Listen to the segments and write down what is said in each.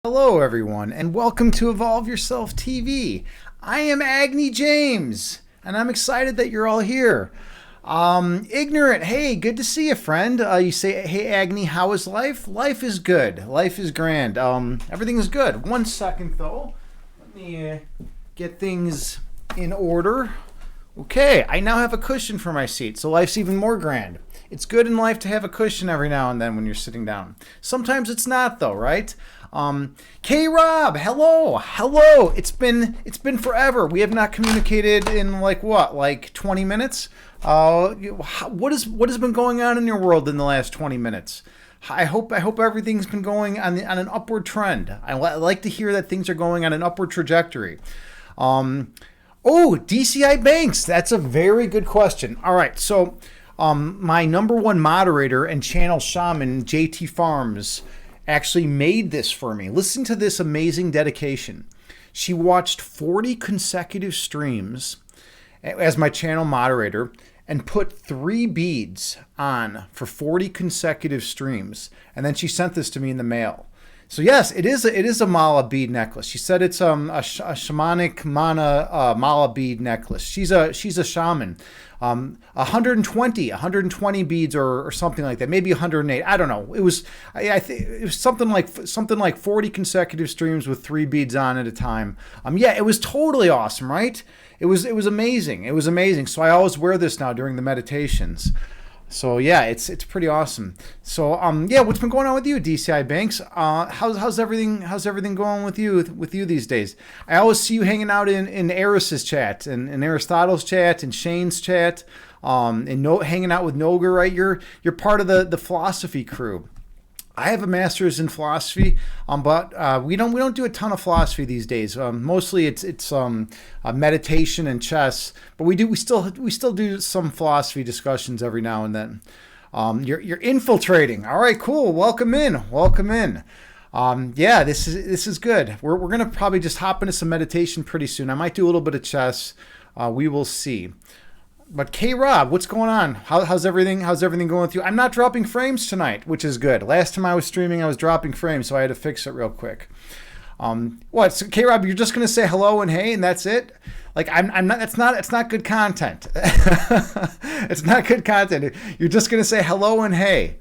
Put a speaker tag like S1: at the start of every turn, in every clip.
S1: Hello, everyone, and welcome to Evolve Yourself TV. I am Agni James, and I'm excited that you're all here. Ignorant, hey, good to see you, friend. You say, hey, Agni, how is life? Life is good. Life is grand. Everything is good. 1 second, though. Let me get things in order. Okay, I now have a cushion for my seat, so life's even more grand. It's good in life to have a cushion every now and then when you're sitting down. Sometimes it's not, though, right? K-Rob, hello. It's been forever. We have not communicated in like 20 minutes. What has been going on in your world in the last 20 minutes? I hope everything's been going on an upward trend. I like to hear that things are going on an upward trajectory. DCI Banks. That's a very good question. All right, so my number one moderator and channel shaman, JT Farms, actually made this for me. Listen to this amazing dedication. She watched 40 consecutive streams as my channel moderator and put 3 beads on for 40 consecutive streams. And then she sent this to me in the mail. So yes, it is a mala bead necklace. She said it's a shamanic mana mala bead necklace. She's a shaman. 120 beads or something like that. Maybe 108. I don't know. It was it was something like 40 consecutive streams with 3 beads on at a time. Yeah, it was totally awesome, right? It was amazing. It was amazing. So I always wear this now during the meditations. So yeah, it's pretty awesome. So yeah, what's been going on with you, DCI Banks? How's everything going with you these days? I always see you hanging out in Eris's chat and in Aristotle's chat and Shane's chat, hanging out with Noga, right? You're part of the philosophy crew. I have a master's in philosophy, but we don't do a ton of philosophy these days. Mostly it's meditation and chess, but we still do some philosophy discussions every now and then. You're infiltrating. All right, cool. Welcome in. Yeah, this is good. We're gonna probably just hop into some meditation pretty soon. I might do a little bit of chess. We will see. But K-Rob, what's going on? How's everything going with you? I'm not dropping frames tonight, which is good. Last time I was streaming, I was dropping frames, so I had to fix it real quick. What? So K-Rob, you're just gonna say hello and hey, and that's it? Like I'm not. It's not good content. It's not good content. You're just gonna say hello and hey.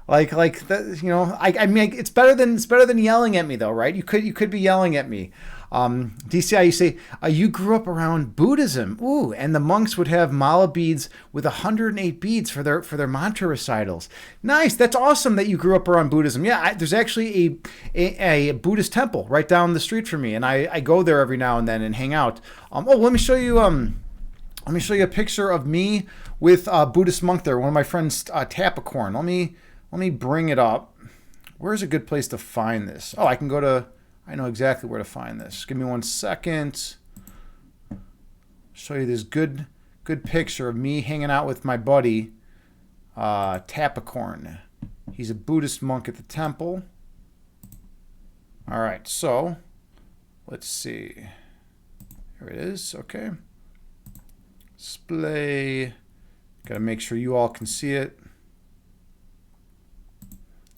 S1: Like that, you know. I mean, it's better than yelling at me, though, right? You could be yelling at me. DCI, you say, you grew up around Buddhism. Ooh, and the monks would have mala beads with 108 beads for their mantra recitals. Nice. That's awesome that you grew up around Buddhism. Yeah, there's actually a Buddhist temple right down the street from me, and I go there every now and then and hang out. Let me show you a picture of me with a Buddhist monk there. One of my friends, Tapicorn. Let me bring it up. Where's a good place to find this? Oh, I know exactly where to find this. Give me 1 second. Show you this good picture of me hanging out with my buddy, Tapicorn. He's a Buddhist monk at the temple. All right, so let's see. Here it is. Okay. Display. Got to make sure you all can see it.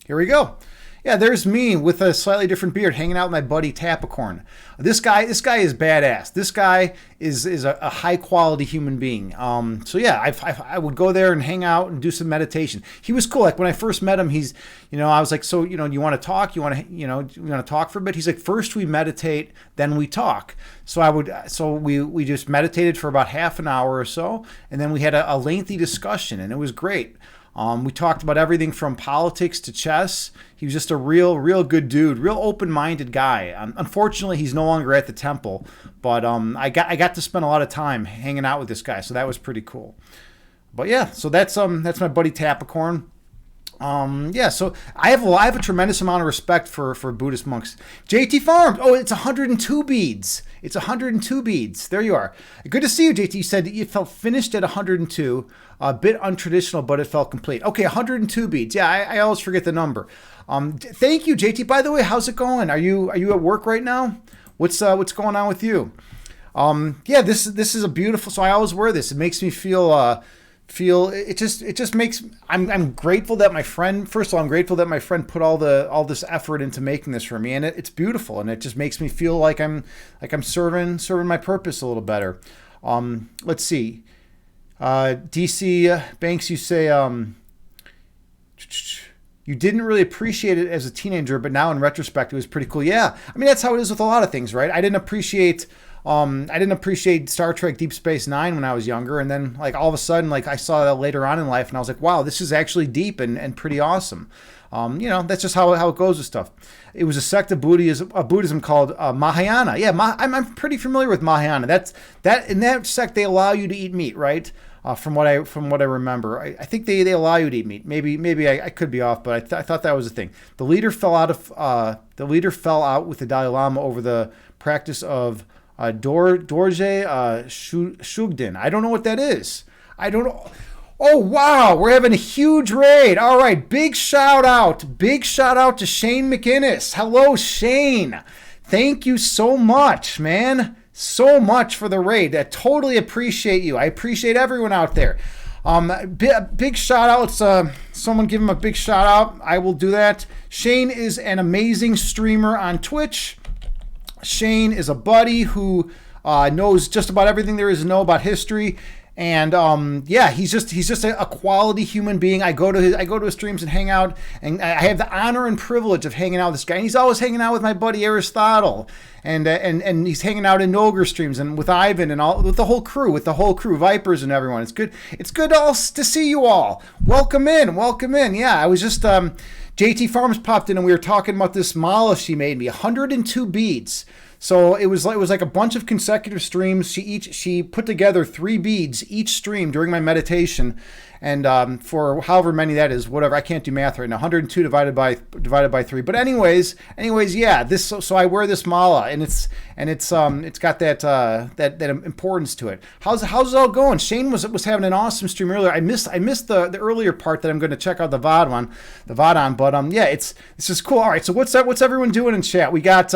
S1: Here we go. Yeah, there's me with a slightly different beard hanging out with my buddy Tapicorn. This guy is badass. This guy is a high quality human being. So yeah, I would go there and hang out and do some meditation. He was cool. Like when I first met him, I was like, so, you want to talk? You want to talk for a bit? He's like, first we meditate, then we talk. So we just meditated for about half an hour or so, and then we had a lengthy discussion, and it was great. We talked about everything from politics to chess. He was just a real good dude, real open-minded guy. Unfortunately, he's no longer at the temple, but I got to spend a lot of time hanging out with this guy, so that was pretty cool. But yeah, so that's my buddy Tapicorn. Yeah, so I have a tremendous amount of respect for Buddhist monks. JT Farms. Oh, it's 102 beads. It's 102 beads. There you are. Good to see you, JT. You said you felt finished at 102. A bit untraditional, but it felt complete. Okay, 102 beads. Yeah, I always forget the number. Thank you, JT. By the way, how's it going? Are you at work right now? What's going on with you? Yeah, this is a beautiful. So I always wear this. It makes me feel feel it just makes I'm grateful that my friend, first of all, I'm grateful that my friend put all this effort into making this for me, and it's beautiful, and it just makes me feel like I'm serving my purpose a little better. Let's see. DC Banks, you say you didn't really appreciate it as a teenager, but now in retrospect, it was pretty cool. Yeah, I mean, that's how it is with a lot of things, right? I didn't appreciate Star Trek Deep Space Nine when I was younger, and then like all of a sudden, like I saw that later on in life, and I was like, wow, this is actually deep and pretty awesome. That's just how it goes with stuff. It was a sect of Buddhism called Mahayana. Yeah, I'm pretty familiar with Mahayana. That in that sect they allow you to eat meat, right? From what I remember, I think they allow you to eat meat. Maybe I could be off, but I thought that was a thing. The leader fell out with the Dalai Lama over the practice of Dorje Shugden. I don't know what that is. I don't know. Oh, wow. We're having a huge raid. All right. Big shout out to Shane McInnes. Hello, Shane. Thank you so much, man. So much for the raid. I totally appreciate you. I appreciate everyone out there. Big shout outs. Someone give him a big shout out. I will do that. Shane is an amazing streamer on Twitch. Shane is a buddy who knows just about everything there is to know about history, and he's just a quality human being. I go to his streams and hang out, and I have the honor and privilege of hanging out with this guy. And he's always hanging out with my buddy Aristotle, and he's hanging out in Noger streams and with Ivan and all with the whole crew, Vipers and everyone. It's good to see you all. Welcome in. Yeah, I was just JT Farms popped in and we were talking about this mala she made me, 102 beads. So it was like a bunch of consecutive streams. She put together 3 beads each stream during my meditation, and for however many that is, whatever, I can't do math right now. 102 divided by 3. But anyways, yeah. So I wear this mala, and it's got that importance to it. How's it all going? Shane was having an awesome stream earlier. I missed the earlier part that I'm going to check out the VOD on. But yeah, it's just cool. All right, so what's everyone doing in chat? We got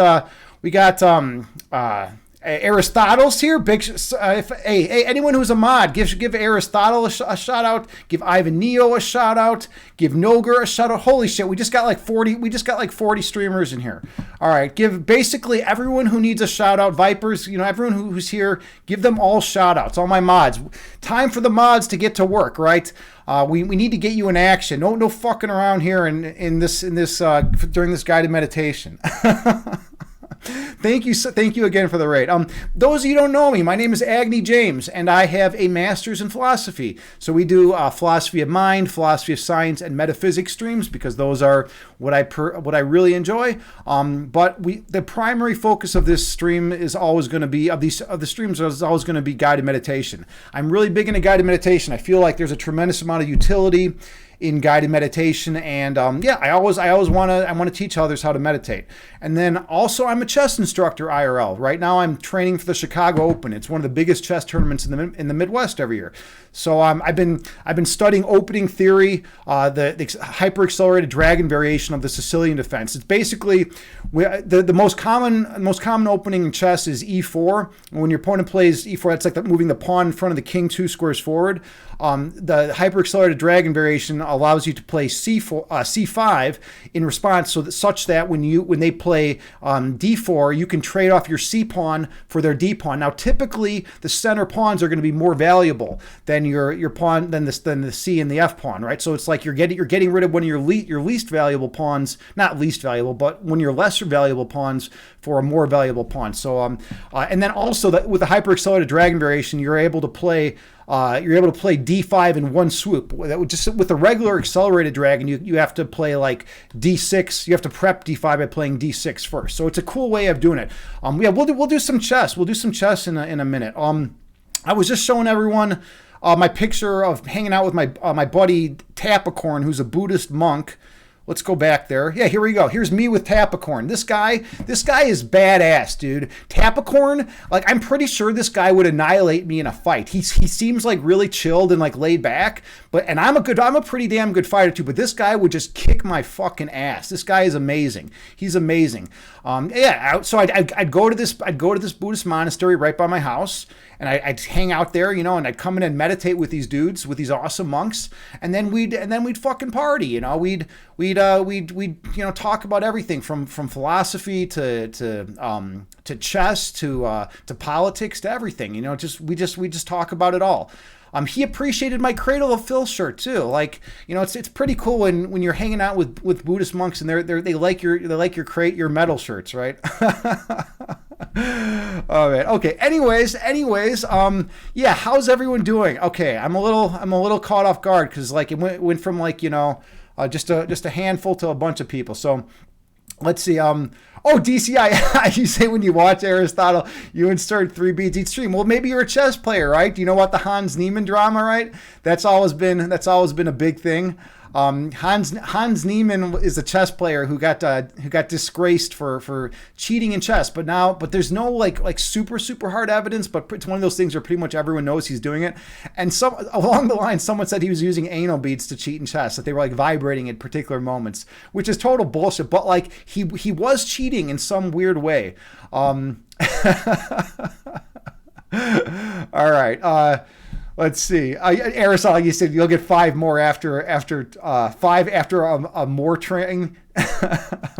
S1: Aristotle's here. Hey, anyone who's a mod, give Aristotle a shout out. Give Ivan Neo a shout out. Give Noger a shout out. Holy shit, we just got like 40 streamers in here. All right, give basically everyone who needs a shout out. Vipers, everyone who's here, give them all shout outs. All my mods. Time for the mods to get to work, right? We need to get you in action. No fucking around here in this during this guided meditation. Thank you again for the raid. Those of you who don't know me, my name is Agni James, and I have a master's in philosophy. So we do philosophy of mind, philosophy of science, and metaphysics streams because those are what I really enjoy. But the primary focus of this stream is always going to be guided meditation. I'm really big into guided meditation. I feel like there's a tremendous amount of utility in guided meditation, and I always want to teach others how to meditate. And then also I'm a chess instructor IRL. Right now I'm training for the Chicago Open. It's one of the biggest chess tournaments in the Midwest every year. So I've been studying opening theory, the hyper-accelerated dragon variation of the Sicilian defense. It's basically the most common opening in chess is e4. When your opponent plays e4, that's like moving the pawn in front of the king 2 squares forward. The hyper-accelerated dragon variation allows you to play c5 in response, such that when they play d4, you can trade off your c pawn for their d pawn. Now, typically the center pawns are going to be more valuable than your pawn than the c and the f pawn, right? So it's like you're getting rid of one of your least valuable pawns, not least valuable, but one of your lesser valuable pawns for a more valuable pawn. So and then also with the hyper-accelerated dragon variation, you're able to play d5 in one swoop. That would just with a regular accelerated dragon, you have to play like d6. You have to prep d5 by playing d6 first. So it's a cool way of doing it. We'll do some chess. We'll do some chess in a minute. I was just showing everyone my picture of hanging out with my buddy Tapicorn, who's a Buddhist monk. Let's go back there. Yeah, here we go. Here's me with Tapicorn. This guy is badass, dude. Tapicorn, like I'm pretty sure this guy would annihilate me in a fight. He seems like really chilled and like laid back, and I'm a pretty damn good fighter too. But this guy would just kick my fucking ass. This guy is amazing. He's amazing. So I'd go to this Buddhist monastery right by my house, and I'd hang out there, and I'd come in and meditate with these dudes, with these awesome monks, and then we'd fucking party, We'd talk about everything from philosophy to chess to politics to everything. We just talk about it all. He appreciated my Cradle of Filth shirt too. Like, it's pretty cool when you're hanging out with Buddhist monks and they like your metal shirts, right? Oh man. Okay. Anyways. Yeah. How's everyone doing? Okay. I'm a little caught off guard because like it went from like just a handful to a bunch of people. So let's see. DCI, you say when you watch Aristotle, you insert 3 beats each stream. Well, maybe you're a chess player, right? Do you know about the Hans Niemann drama, right? That's always been a big thing. Hans Niemann is a chess player who got disgraced for cheating in chess, but there's no like super hard evidence, but it's one of those things where pretty much everyone knows he's doing it. And along the line, someone said he was using anal beads to cheat in chess, that they were like vibrating at particular moments, which is total bullshit. But like he was cheating in some weird way. All right. Let's see. Aristotle, you said you'll get 5 more after more training.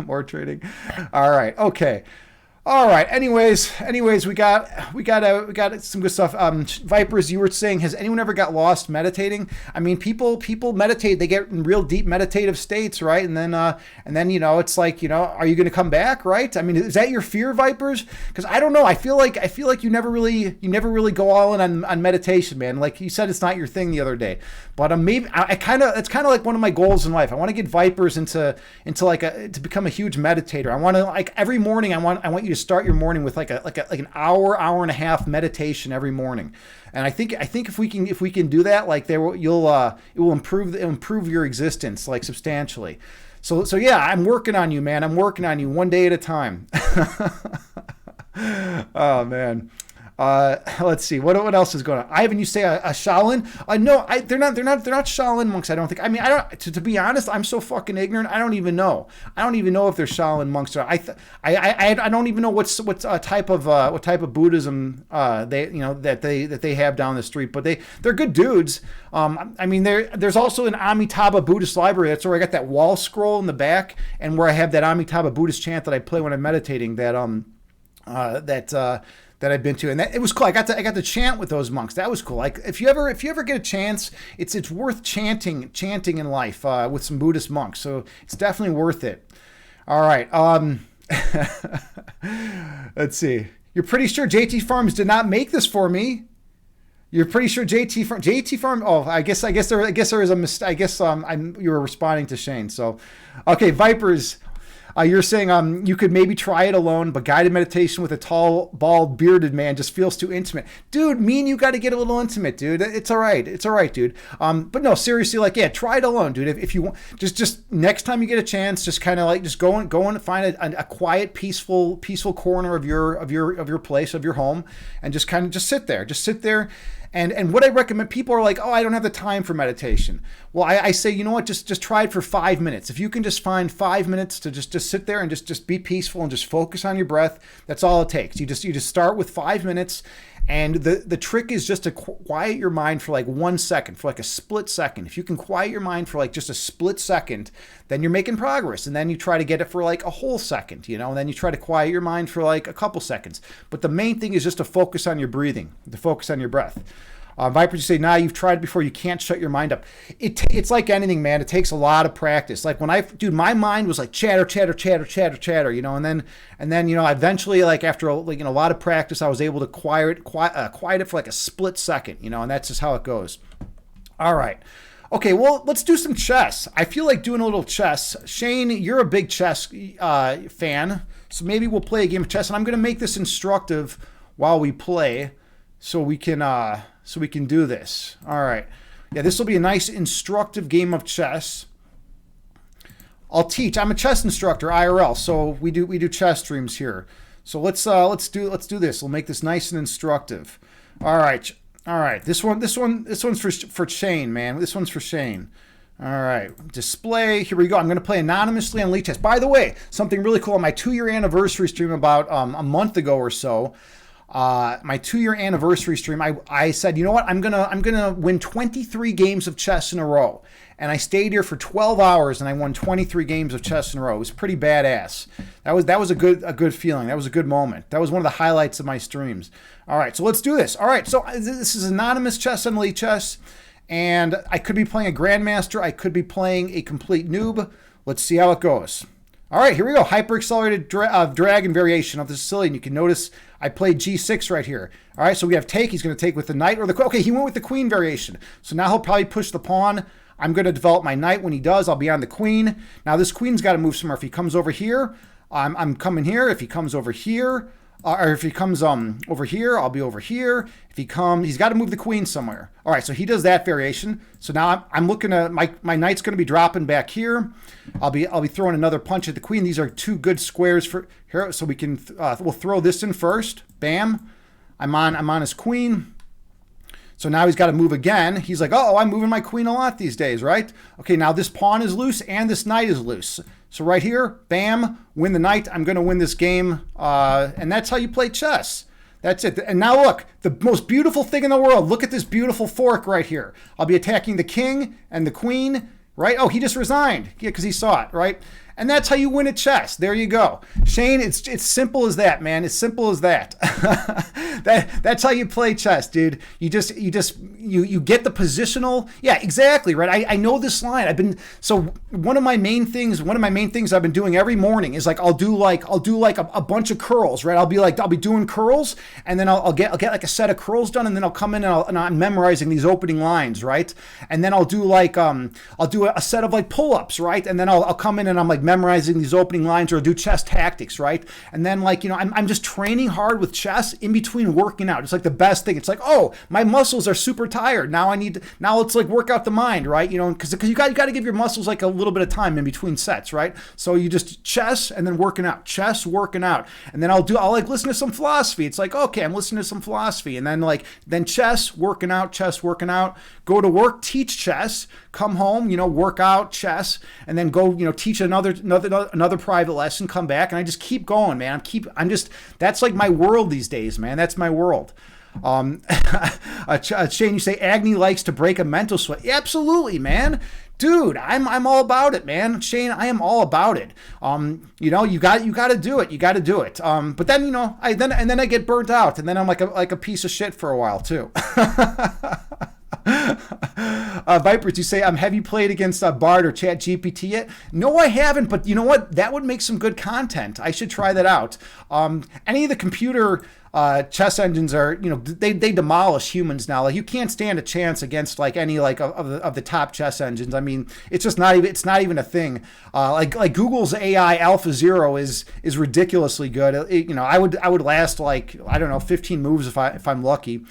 S1: More training. All right. Okay. All right. Anyways, we got some good stuff. Vipers, you were saying, has anyone ever got lost meditating? I mean, people meditate. They get in real deep meditative states, right? And then it's like, are you going to come back, right? I mean, is that your fear, Vipers? Because I don't know. I feel like you never really go all in on meditation, man. Like you said, it's not your thing the other day. But maybe it's kind of like one of my goals in life. I want to get Vipers into to become a huge meditator. I want to, like, every morning. I want you to start your morning with like an hour and a half meditation every morning. And I think if we can do that, like it will improve your existence like substantially. So yeah, I'm working on you, man. I'm working on you one day at a time. Oh man. Let's see what else is going on. Ivan, you say a Shaolin? No, they're not Shaolin monks. I don't think. I mean, I don't. To be honest, I'm so fucking ignorant. I don't even know. I don't even know if they're Shaolin monks or I don't even know what type of Buddhism that they have down the street. But they're good dudes. I mean, there's also an Amitabha Buddhist library. That's where I got that wall scroll in the back, and where I have that Amitabha Buddhist chant that I play when I'm meditating. That I've been to, and it was cool. I got to chant with those monks. That was cool. Like if you ever get a chance, it's worth chanting in life with some Buddhist monks. So it's definitely worth it. All right. Let's see. You're pretty sure JT Farms did not make this for me. You're pretty sure JT Farm. Oh, I guess there is a mistake. I guess you were responding to Shane. So, okay, Vipers. You're saying you could maybe try it alone, but guided meditation with a tall, bald, bearded man just feels too intimate. Dude, me and you got to get a little intimate, dude. It's all right. It's all right, dude. But no, seriously, like, yeah, try it alone, dude. If you want, just next time you get a chance, just kind of like, just go and find a quiet, peaceful corner of your place, of your home, and just kind of just sit there. And what I recommend, people are like, oh, I don't have the time for meditation. Well, I say, you know what, just try it for 5 minutes. If you can just find 5 minutes to just sit there and just be peaceful and just focus on your breath, that's all it takes. You just start with 5 minutes. And the trick is just to quiet your mind for like 1 second, for like a split second. If you can quiet your mind for like just a split second, then you're making progress. And then you try to get it for like a whole second, and then you try to quiet your mind for like a couple seconds. But the main thing is just to focus on your breathing, to focus on your breath. Vipers, you say, nah, you've tried before. You can't shut your mind up. It's like anything, man. It takes a lot of practice. Like when my mind was like chatter, and then eventually, like after a lot of practice, I was able to quiet it for like a split second, and that's just how it goes. All right. Okay, well, let's do some chess. I feel like doing a little chess. Shane, you're a big chess fan, so maybe we'll play a game of chess. And I'm going to make this instructive while we play, so we can do this. All right. Yeah, this will be a nice instructive game of chess. I'll teach. I'm a chess instructor, IRL. So we do chess streams here. So let's do this. We'll make this nice and instructive. All right. All right. This one's for Shane, man. This one's for Shane. All right. Display. Here we go. I'm going to play anonymously on Elite Chess. By the way, something really cool on my 2-year anniversary stream about a month ago or so. My 2-year anniversary stream, I said, you know what? I'm gonna win 23 games of chess in a row. And I stayed here for 12 hours and I won 23 games of chess in a row. It was pretty badass. That was a good feeling. That was a good moment. That was one of the highlights of my streams. All right, so let's do this. All right, so this is anonymous chess on Elite Chess. And I could be playing a grandmaster. I could be playing a complete noob. Let's see how it goes. All right, here we go. Hyper-accelerated dragon variation of the Sicilian. You can notice I played G6 right here. All right, so we have take. He's going to take with the knight or the queen. Okay, he went with the queen variation. So now he'll probably push the pawn. I'm going to develop my knight. When he does, I'll be on the queen. Now this queen's got to move somewhere. If he comes over here, I'm coming here. If he comes over here, or if he comes over here, I'll be over here. If he comes, he's got to move the queen somewhere. All right, so he does that variation. So now I'm looking at my knight's going to be dropping back here. I'll be throwing another punch at the queen. These are two good squares for here, so we can we'll throw this in first. Bam, I'm on his queen. So now he's got to move again. He's like, oh, I'm moving my queen a lot these days, right? Okay, now this pawn is loose and this knight is loose. So right here, bam, win the knight. I'm going to win this game. And that's how you play chess. That's it. And now look, the most beautiful thing in the world. Look at this beautiful fork right here. I'll be attacking the king and the queen, right? Oh, he just resigned. Yeah, because he saw it, right? And that's how you win at chess. There you go. Shane, it's simple as that, man. It's simple as that. That's how you play chess, dude. You get the positional. Yeah, exactly, right? I know this line. So one of my main things I've been doing every morning is like I'll do like a bunch of curls, right? I'll be doing curls, and then I'll get like a set of curls done, and then I'll come in and I'm memorizing these opening lines, right? And then I'll do like I'll do a set of like pull-ups, right? And then I'll come in and I'm like memorizing these opening lines, or do chess tactics, right? And then like, you know, I'm just training hard with chess in between working out. It's like the best thing. It's like, oh, my muscles are super tired. Now let's like work out the mind, right? You know, because you got to give your muscles like a little bit of time in between sets, right? So you just chess and then working out, chess, working out. And then I'll like listen to some philosophy. It's like, okay, I'm listening to some philosophy. And then chess, working out, go to work, teach chess, come home, you know, work out, chess, and then go, you know, teach another private lesson, come back, and I just keep going, man. That's like my world these days, man. That's my world. Shane, you say Agni likes to break a mental sweat. Yeah, absolutely, man. Dude, I'm all about it, man. Shane, I am all about it. You know, you got to do it. You got to do it. But then, you know, I get burnt out, and then I'm like a piece of shit for a while too. Vipers, you say, have you played against Bard or Chat GPT yet? No, I haven't, but you know what? That would make some good content. I should try that out. Any of the computer chess engines are, you know, they demolish humans now. Like, you can't stand a chance against like any like of the top chess engines. I mean, it's not even a thing. Like Google's AI AlphaZero is ridiculously good. You know, I would last like, I don't know, 15 moves if I'm lucky.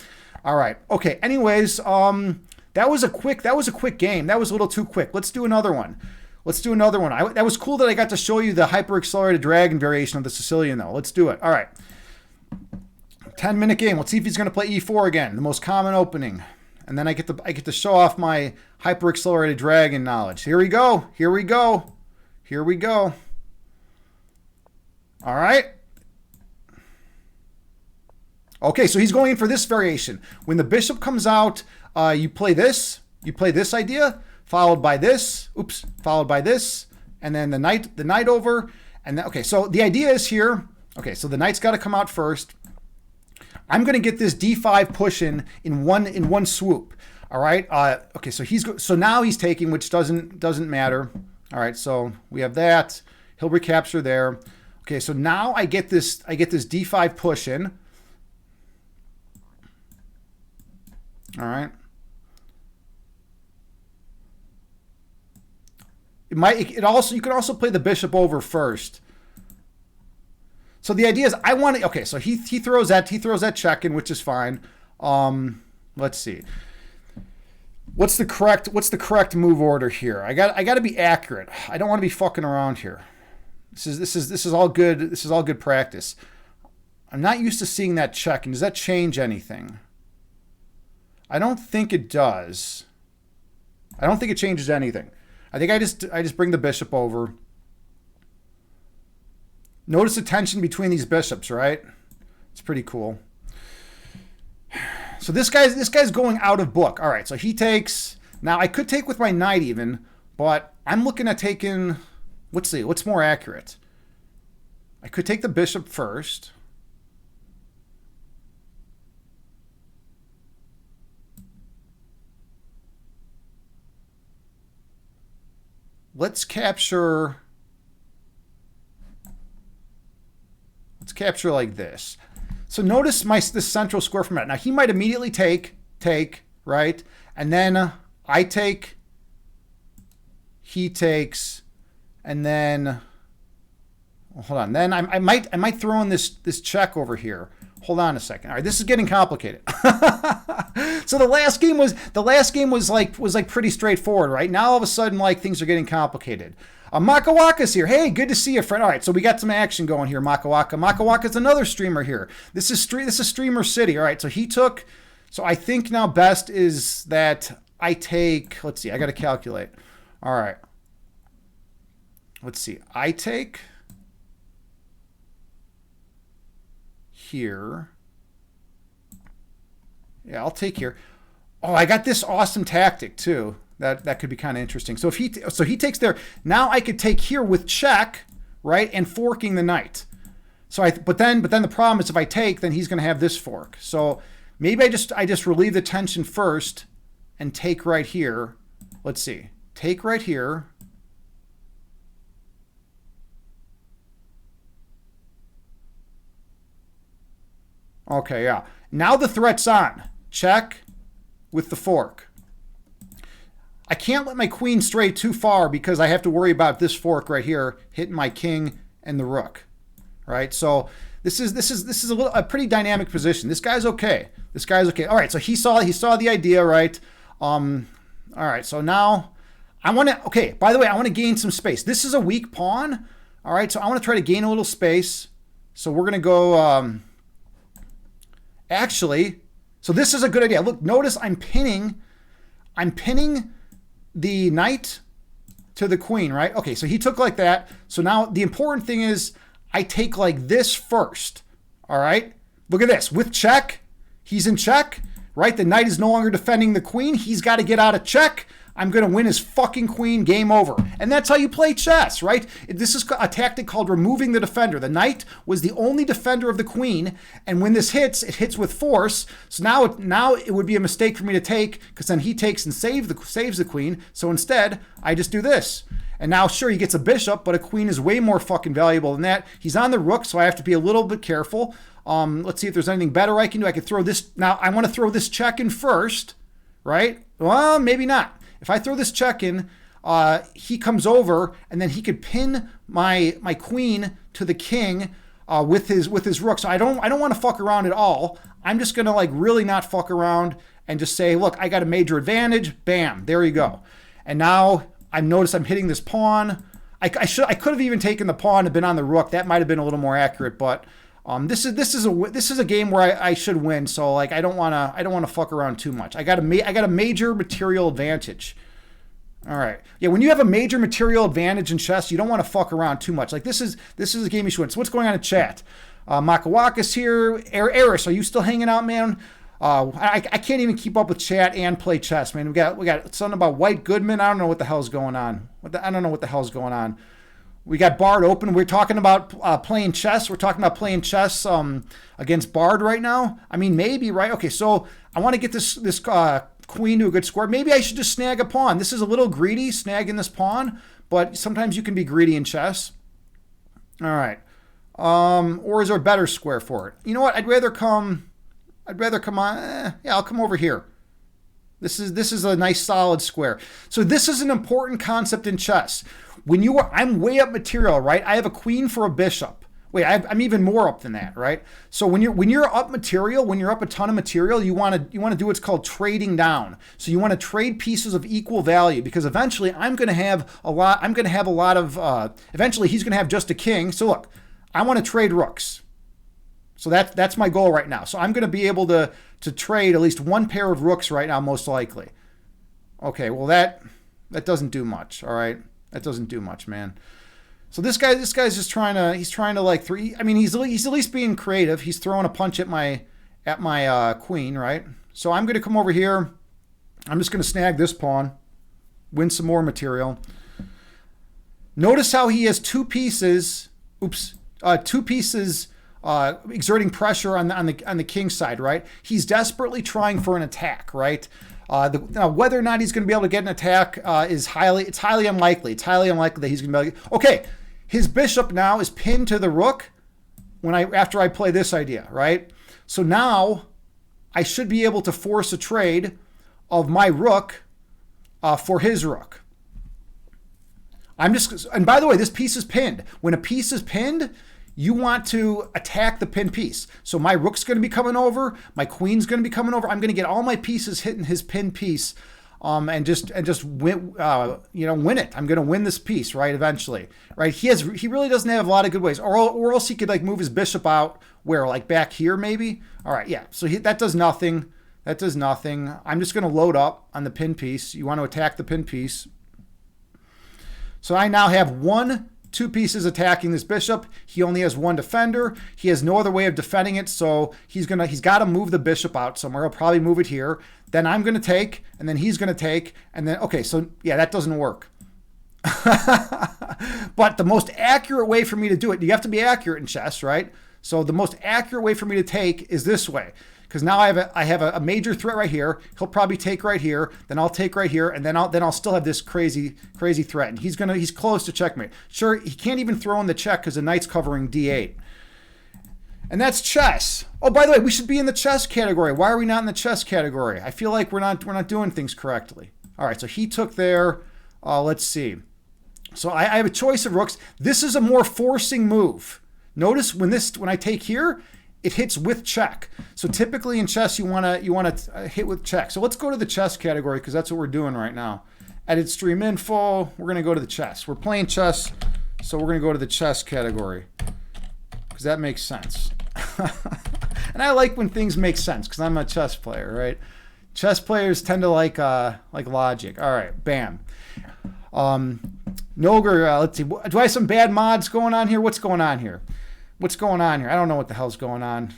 S1: All right. Okay. Anyways, that was a quick game. That was a little too quick. Let's do another one. That was cool that I got to show you the hyper-accelerated dragon variation of the Sicilian, though. Let's do it. All right. 10-minute game. Let's see if he's going to play E4 again, the most common opening. And then I get to show off my hyper-accelerated dragon knowledge. Here we go. All right. Okay, so he's going in for this variation. When the bishop comes out, you play this idea, followed by this, and then the knight over, and then, okay, so the idea is here, okay, so the knight's got to come out first. I'm going to get this d5 push in one swoop, all right? Okay, so now he's taking, which doesn't matter. All right, so we have that. He'll recapture there. Okay, so now I get this d5 push in. All right. You can also play the bishop over first. So the idea is okay, so he throws that check in, which is fine. Let's see. What's the correct move order here? I got to be accurate. I don't want to be fucking around here. This is all good. This is all good practice. I'm not used to seeing that check. And does that change anything? I don't think it does. I don't think it changes anything. I think I just bring the bishop over. Notice the tension between these bishops, right? It's pretty cool. So this guy's going out of book. All right, so he takes. Now I could take with my knight even, but I'm looking at taking. Let's see, what's more accurate? I could take the bishop first. Let's capture like this. So notice this central square from it. Now he might immediately take, right? And then I take, he takes, and then hold on. Then I might throw in this check over here. Hold on a second. All right, this is getting complicated. So the last game was like pretty straightforward, right? Now all of a sudden like things are getting complicated. Makawaka's here. Hey, good to see you, friend. All right, so we got some action going here, Makawaka. Makawaka's another streamer here. This is Streamer City. All right, so he took. So I think now best is that I take. Let's see. I got to calculate. All right. Let's see. I take here. Yeah, I'll take here. Oh, I got this awesome tactic too. That could be kind of interesting. So if he takes there, now I could take here with check, right, and forking the knight. So but then the problem is if I take, then he's going to have this fork. So maybe I just relieve the tension first and take right here. Let's see, take right here. Okay, yeah. Now the threat's on. Check with the fork. I can't let my queen stray too far because I have to worry about this fork right here hitting my king and the rook, right? So this is a pretty dynamic position. This guy's okay. All right, so he saw the idea, right? All right, so now I want to. Okay, by the way, I want to gain some space. This is a weak pawn. All right, so I want to try to gain a little space. So we're gonna go. Actually, so this is a good idea. Look, notice I'm pinning the knight to the queen, right? Okay, so he took like that. So now the important thing is I take like this first, all right? Look at this. With check, he's in check, right? The knight is no longer defending the queen. He's got to get out of check. I'm going to win his fucking queen, game over. And that's how you play chess, right? This is a tactic called removing the defender. The knight was the only defender of the queen, and when this hits, it hits with force. So now it would be a mistake for me to take, because then he takes and saves the queen. So instead, I just do this. And now, sure, he gets a bishop, but a queen is way more fucking valuable than that. He's on the rook, so I have to be a little bit careful. Let's see if there's anything better I can do. I could throw this. Now, I want to throw this check in first, right? Well, maybe not. If I throw this check in, he comes over, and then he could pin my queen to the king with his rook. So I don't want to fuck around at all. I'm just gonna like really not fuck around and just say, look, I got a major advantage. Bam, there you go. And now I've noticed I'm hitting this pawn. I could have even taken the pawn and been on the rook. That might have been a little more accurate, but this is a game where I should win. So like I don't want to fuck around too much. I got a major material advantage. All right. Yeah, when you have a major material advantage in chess, you don't want to fuck around too much. Like this is a game you should win. So what's going on in chat? Makawaka's here. Eris, are you still hanging out, man? I can't even keep up with chat and play chess, man. We got something about White Goodman. I don't know what the hell's going on. I don't know what the hell's going on. We got Bard open. We're talking about playing chess. We're talking about playing chess against Bard right now. I mean, maybe, right? Okay, so I want to get this queen to a good score. Maybe I should just snag a pawn. This is a little greedy, snagging this pawn, but sometimes you can be greedy in chess. All right. Or is there a better square for it? You know what? I'd rather come on. Yeah, I'll come over here. This is a nice solid square. So this is an important concept in chess. I'm way up material, right? I have a queen for a bishop. Wait, I'm even more up than that, right? So when you're up material, when you're up a ton of material, you want to do what's called trading down. So you want to trade pieces of equal value, because eventually I'm going to have a lot. I'm going to have a lot of. Eventually he's going to have just a king. So look, I want to trade rooks. So that's my goal right now. So I'm going to be able to trade at least one pair of rooks right now, most likely. Okay, well that doesn't do much. All right, that doesn't do much, man. So this guy's just trying to like three. I mean, he's at least being creative. He's throwing a punch at my queen, right? So I'm going to come over here. I'm just going to snag this pawn, win some more material. Notice how he has two pieces. Two pieces exerting pressure on the king side, right? He's desperately trying for an attack, right? Now, whether or not he's going to be able to get an attack is highly unlikely. It's highly unlikely that he's going to be able to. Okay, his bishop now is pinned to the rook after I play this idea, right? So now I should be able to force a trade of my rook for his rook. And by the way, this piece is pinned. When a piece is pinned, you want to attack the pinned piece. So my rook's going to be coming over, my queen's going to be coming over. I'm going to get all my pieces hitting his pinned piece, and just win, win it. I'm going to win this piece, right? Eventually, right? He really doesn't have a lot of good ways, or else he could like move his bishop out where, like back here maybe. All right, yeah. So that does nothing. That does nothing. I'm just going to load up on the pinned piece. You want to attack the pinned piece. So I now have two pieces attacking this bishop. He only has one defender. He has no other way of defending it, so he's got to move the bishop out somewhere. He'll probably move it here. Then I'm going to take, and then he's going to take, and then, okay, so yeah, that doesn't work. But the most accurate way for me to do it, you have to be accurate in chess, right? So the most accurate way for me to take is this way. Because now I have a major threat right here. He'll probably take right here. Then I'll take right here, and then I'll still have this crazy threat. And he's close to checkmate. Sure, he can't even throw in the check because the knight's covering d8. And that's chess. Oh, by the way, we should be in the chess category. Why are we not in the chess category? I feel like we're not doing things correctly. All right, so he took there. Let's see. So I have a choice of rooks. This is a more forcing move. Notice when I take here, it hits with check. So typically in chess, you want to hit with check. So let's go to the chess category because that's what we're doing right now. Edit stream info. We're going to go to the chess. We're playing chess, so we're going to go to the chess category because that makes sense. And I like when things make sense because I'm a chess player, right? Chess players tend to like logic. All right, bam. Noger, let's see. Do I have some bad mods going on here? What's going on here? What's going on here? I don't know what the hell's going on.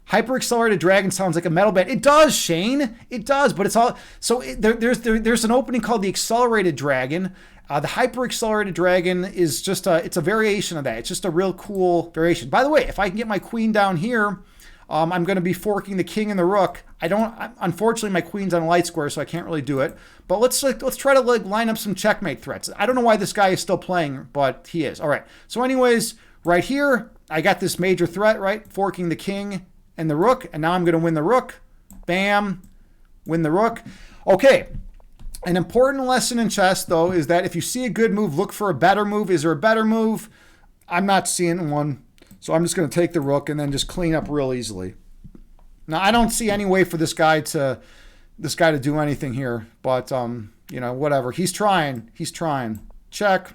S1: Hyper-accelerated dragon sounds like a metal band. It does, Shane. It does, but it's all... So there's an opening called the accelerated dragon. The hyper-accelerated dragon is just it's a variation of that. It's just a real cool variation. By the way, if I can get my queen down here, I'm going to be forking the king and the rook. Unfortunately, my queen's on a light square, so I can't really do it. But let's try to line up some checkmate threats. I don't know why this guy is still playing, but he is. All right. So anyways, right here, I got this major threat, right? Forking the king and the rook, and now I'm going to win the rook. Bam, win the rook. Okay, an important lesson in chess, though, is that if you see a good move, look for a better move. Is there a better move? I'm not seeing one, so I'm just going to take the rook and then just clean up real easily. Now, I don't see any way for this guy to do anything here, but whatever. He's trying. Check,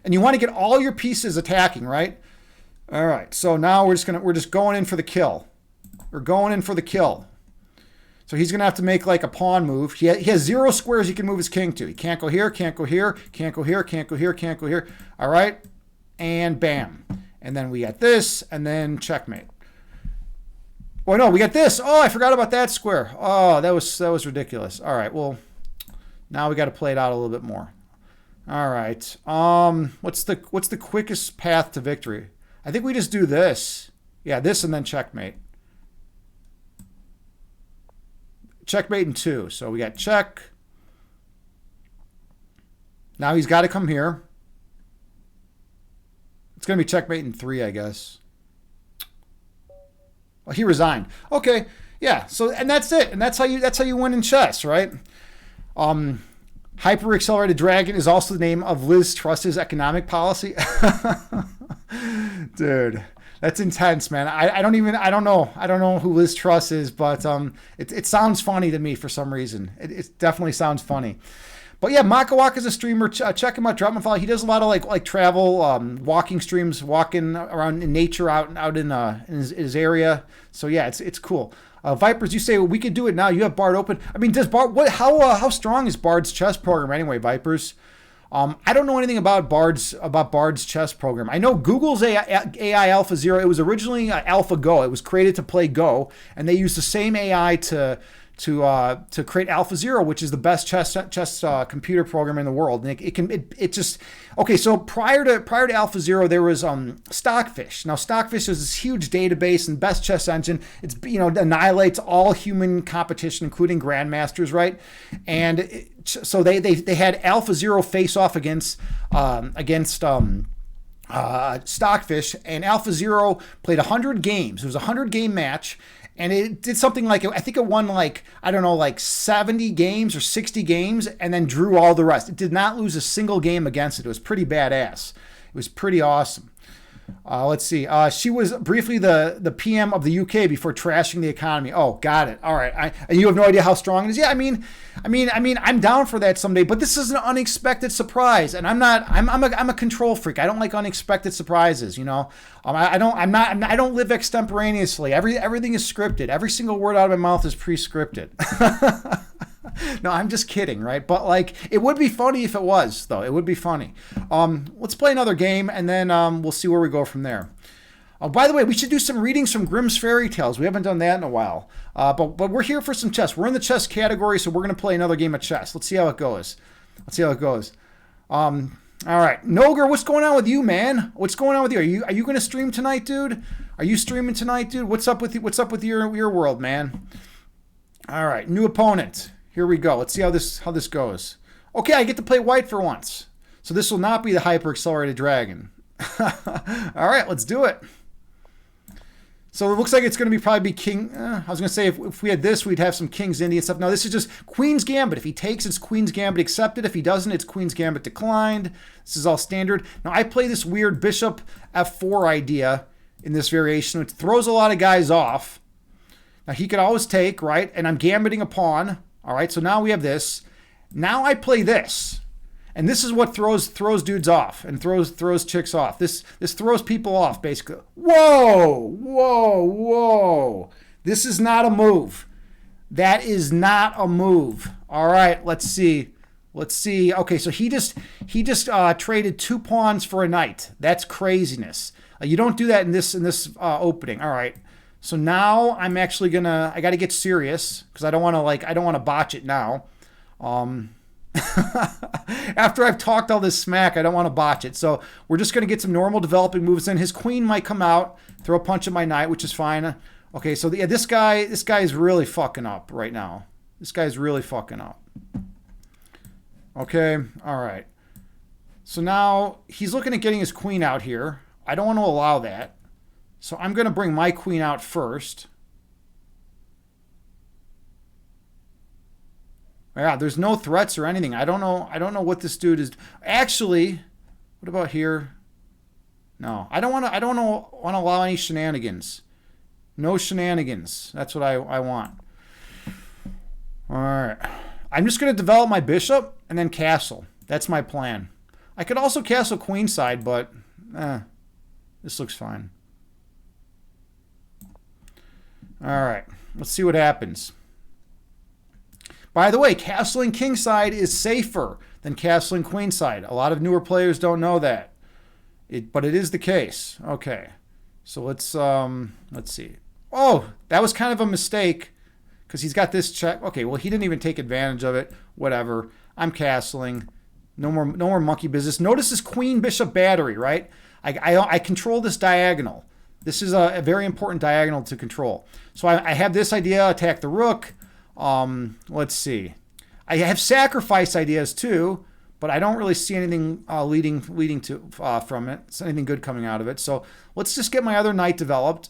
S1: and you want to get all your pieces attacking, right? All right, so now we're just going in for the kill. We're going in for the kill. So he's gonna have to make like a pawn move. He has 0 squares he can move his king to. He can't go here, can't go here, can't go here, can't go here, can't go here. All right, and bam. And then we got this, and then checkmate. Oh no, we got this. Oh, I forgot about that square. Oh, that was ridiculous. All right, well, now we got to play it out a little bit more. All right. What's the quickest path to victory? I think we just do this. Yeah, this and then checkmate. Checkmate in 2. So we got check. Now he's got to come here. It's going to be checkmate in 3, I guess. Well, he resigned. Okay. Yeah. So, and that's it. And that's how you win in chess, right? Hyper Accelerated Dragon is also the name of Liz Truss's economic policy. Dude. That's intense, man. I don't know who Liz Truss is, but it sounds funny to me for some reason. It definitely sounds funny. But yeah, Makawaka's a streamer. Check him out. Drop him a follow. He does a lot of like travel, walking streams, walking around in nature out in his area. So yeah, it's cool. Vipers, you say we could do it now. You have Bard open. I mean, does Bard how strong is Bard's chess program anyway, Vipers? I don't know anything about Bard's chess program. I know Google's AI Alpha Zero. It was originally Alpha Go. It was created to play Go, and they used the same AI to create Alpha Zero, which is the best chess computer program in the world. And it just okay. So prior to Alpha Zero, there was Stockfish. Now Stockfish is this huge database and best chess engine. It's annihilates all human competition, including grandmasters, right? And so they had Alpha Zero face off against Stockfish, and Alpha Zero played 100 games. It was a 100-game match. And it did something like, I think it won like 70 games or 60 games and then drew all the rest. It did not lose a single game against it. It was pretty badass. It was pretty awesome. Let's see. She was briefly the PM of the UK before trashing the economy. Oh, got it. All right. And you have no idea how strong it is. Yeah, I mean, I'm down for that someday. But this is an unexpected surprise, and I'm a control freak. I don't like unexpected surprises. I don't live extemporaneously. Everything is scripted. Every single word out of my mouth is pre-scripted. No, I'm just kidding, right? But like, it would be funny if it was, though. It would be funny. Let's play another game, and then we'll see where we go from there. By the way, we should do some readings from Grimm's Fairy Tales. We haven't done that in a while. But we're here for some chess. We're in the chess category, so we're going to play another game of chess. Let's see how it goes. All right, Noger, what's going on with you, man? What's going on with you? Are you going to stream tonight, dude? Are you streaming tonight, dude? What's up with your world, man? All right, new opponent. Here we go. Let's see how this goes. Okay, I get to play white for once. So this will not be the hyper-accelerated dragon. All right, let's do it. So it looks like it's going to probably be king. I was going to say if we had this, we'd have some king's Indian stuff. No, this is just queen's gambit. If he takes, it's queen's gambit accepted. If he doesn't, it's queen's gambit declined. This is all standard. Now I play this weird bishop f4 idea in this variation, which throws a lot of guys off. Now he could always take, right? And I'm gambiting a pawn. All right, so now we have this. Now I play this. And this is what throws dudes off and throws chicks off. This throws people off, basically. Whoa. This is not a move. That is not a move. All right, let's see. Okay, so he just traded 2 pawns for a knight. That's craziness. You don't do that in this opening. All right. So now I'm actually I got to get serious because I don't want to botch it now. After I've talked all this smack, I don't want to botch it. So we're just going to get some normal developing moves in. His queen might come out, throw a punch at my knight, which is fine. Okay, so yeah, this guy is really fucking up right now. This guy's really fucking up. Okay, all right. So now he's looking at getting his queen out here. I don't want to allow that. So I'm going to bring my queen out first. Yeah, there's no threats or anything. I don't know what this dude is. Actually, what about here? No, I don't want to allow any shenanigans. No shenanigans. That's what I want. All right. I'm just going to develop my bishop and then castle. That's my plan. I could also castle queenside, but this looks fine. All right. Let's see what happens. By the way, castling kingside is safer than castling queenside. A lot of newer players don't know that. But it is the case. Okay. So let's see. Oh, that was kind of a mistake because he's got this check. Okay, well, he didn't even take advantage of it. Whatever. I'm castling. No more monkey business. Notice this queen bishop battery, right? I control this diagonal. This is a very important diagonal to control. So I have this idea, attack the rook. Let's see. I have sacrifice ideas too, but I don't really see anything leading to from it. It's anything good coming out of it. So let's just get my other knight developed.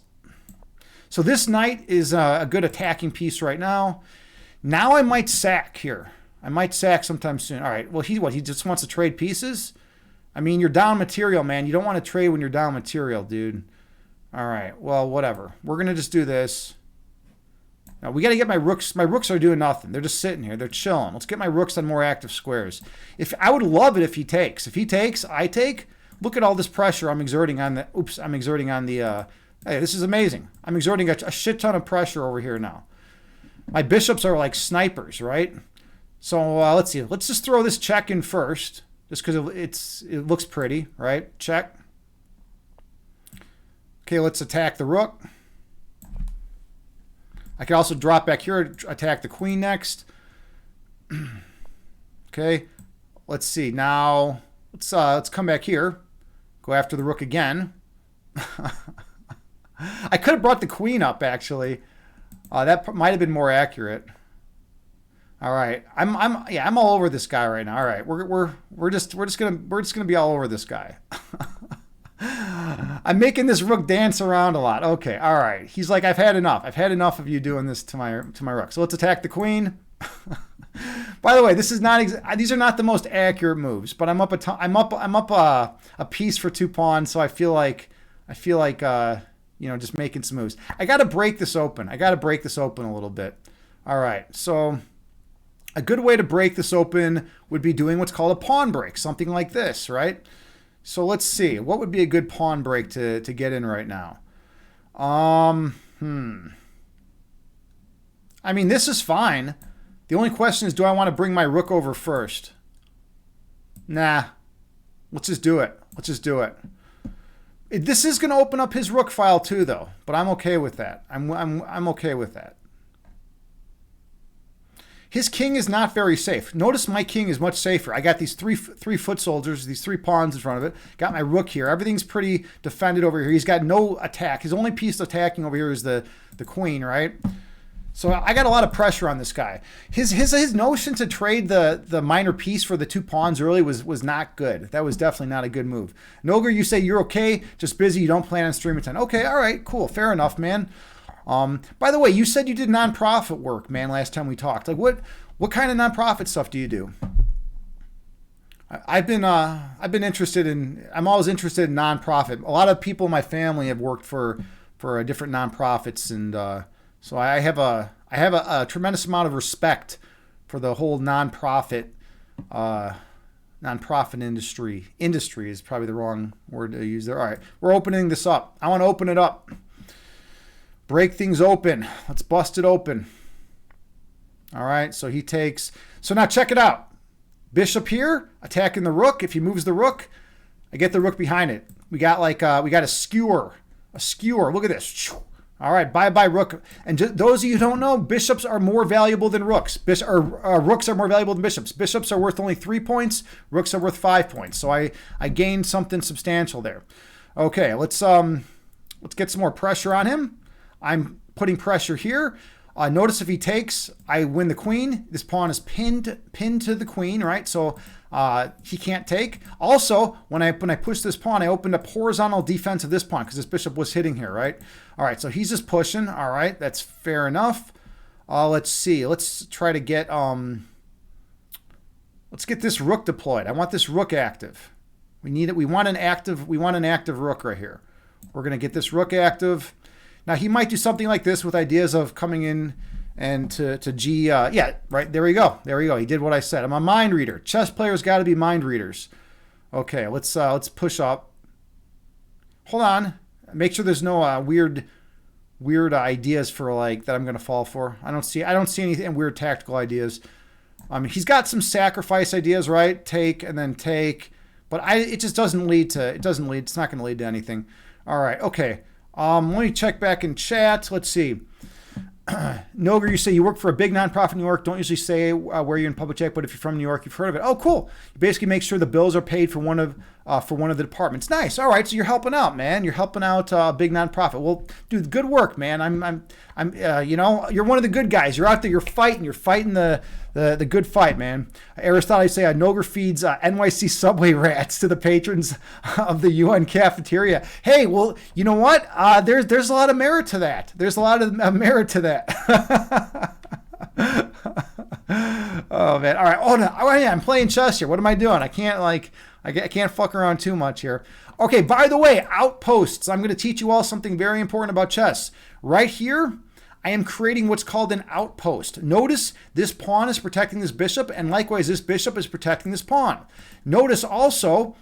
S1: So this knight is a good attacking piece right now. Now I might sack here. I might sack sometime soon. All right. Well, he just wants to trade pieces? I mean, you're down material, man. You don't want to trade when you're down material, dude. All right. Well, whatever. We're gonna just do this. Now we got to get my rooks. My rooks are doing nothing. They're just sitting here. They're chilling. Let's get my rooks on more active squares. If I would love it if he takes. If he takes, I take. Look at all this pressure I'm exerting on the. Oops, I'm exerting on the. Hey, this is amazing. I'm exerting a shit ton of pressure over here now. My bishops are like snipers, right? So let's see. Let's just throw this check in first, just because it looks pretty, right? Check. Okay, let's attack the rook. I can also drop back here, attack the queen next. Okay, let's see. Now let's come back here, go after the rook again. I could have brought the queen up actually. That might have been more accurate. All right, I'm all over this guy right now. All right, we're just gonna be all over this guy. I'm making this rook dance around a lot. Okay, all right. He's like, I've had enough. I've had enough of you doing this to my rook. So let's attack the queen. By the way, this is not these are not the most accurate moves, but I'm up a piece for 2 pawns, so I feel like just making some moves. I got to break this open. I got to break this open a little bit. All right. So a good way to break this open would be doing what's called a pawn break, something like this, right? So let's see. What would be a good pawn break to get in right now? I mean, this is fine. The only question is, do I want to bring my rook over first? Nah. Let's just do it. Let's just do it. This is going to open up his rook file too, though. But I'm okay with that. I'm okay with that. His king is not very safe. Notice my king is much safer. I got these three foot soldiers, these 3 pawns in front of it. Got my rook here. Everything's pretty defended over here. He's got no attack. His only piece attacking over here is the queen, right? So I got a lot of pressure on this guy. His notion to trade the minor piece for the 2 pawns early was not good. That was definitely not a good move. Noger, you say you're okay, just busy. You don't plan on streaming 10. Okay, all right, cool, fair enough, man. By the way, you said you did nonprofit work, man, last time we talked. Like what kind of nonprofit stuff do you do? I've been interested in, I'm always interested in nonprofit. A lot of people in my family have worked for different nonprofits, and so I have a tremendous amount of respect for the whole nonprofit industry. Industry is probably the wrong word to use there. All right, we're opening this up. I want to open it up. Break things open. Let's bust it open. All right, so he takes. So now check it out. Bishop here, attacking the rook. If he moves the rook, I get the rook behind it. We got a skewer. A skewer. Look at this. All right, bye-bye rook. And those of you who don't know, bishops are more valuable than rooks. Rooks are more valuable than bishops. Bishops are worth only 3 points. Rooks are worth 5 points. So I gained something substantial there. Okay, let's get some more pressure on him. I'm putting pressure here. Notice if he takes, I win the queen. This pawn is pinned to the queen, right? So he can't take. Also, when I push this pawn, I opened up horizontal defense of this pawn because this bishop was hitting here, right? All right, so he's just pushing. All right, that's fair enough. Let's see. Let's try to get let's get this rook deployed. I want this rook active. We need it. We want an active rook right here. We're gonna get this rook active. Now, he might do something like this with ideas of coming in and to G. Yeah, right. There we go. There we go. He did what I said. I'm a mind reader. Chess players got to be mind readers. Okay, let's push up. Hold on. Make sure there's no weird ideas for that I'm going to fall for. I don't see anything weird tactical ideas. He's got some sacrifice ideas, right? Take and then take, but it just doesn't lead to. It's not going to lead to anything. All right. Okay. Let me check back in chat. Let's see. Noger, you say you work for a big nonprofit in New York. Don't usually say where you're in public check, but if you're from New York, you've heard of it. Oh, cool. You basically make sure the bills are paid for one of the departments. Nice. All right, so you're helping out, man. You're helping out a big nonprofit. Well, dude, good work, man. I'm you're one of the good guys. You're out there. You're fighting the good fight, man. Aristotle say Noger feeds NYC subway rats to the patrons of the UN cafeteria. Hey, well, you know what? There's a lot of merit to that. There's a lot of merit to that. Oh man! All right. Oh no! Oh yeah! I'm playing chess here. What am I doing? I can't I can't fuck around too much here. Okay, by the way, outposts. I'm going to teach you all something very important about chess. Right here, I am creating what's called an outpost. Notice this pawn is protecting this bishop, and likewise this bishop is protecting this pawn. Notice also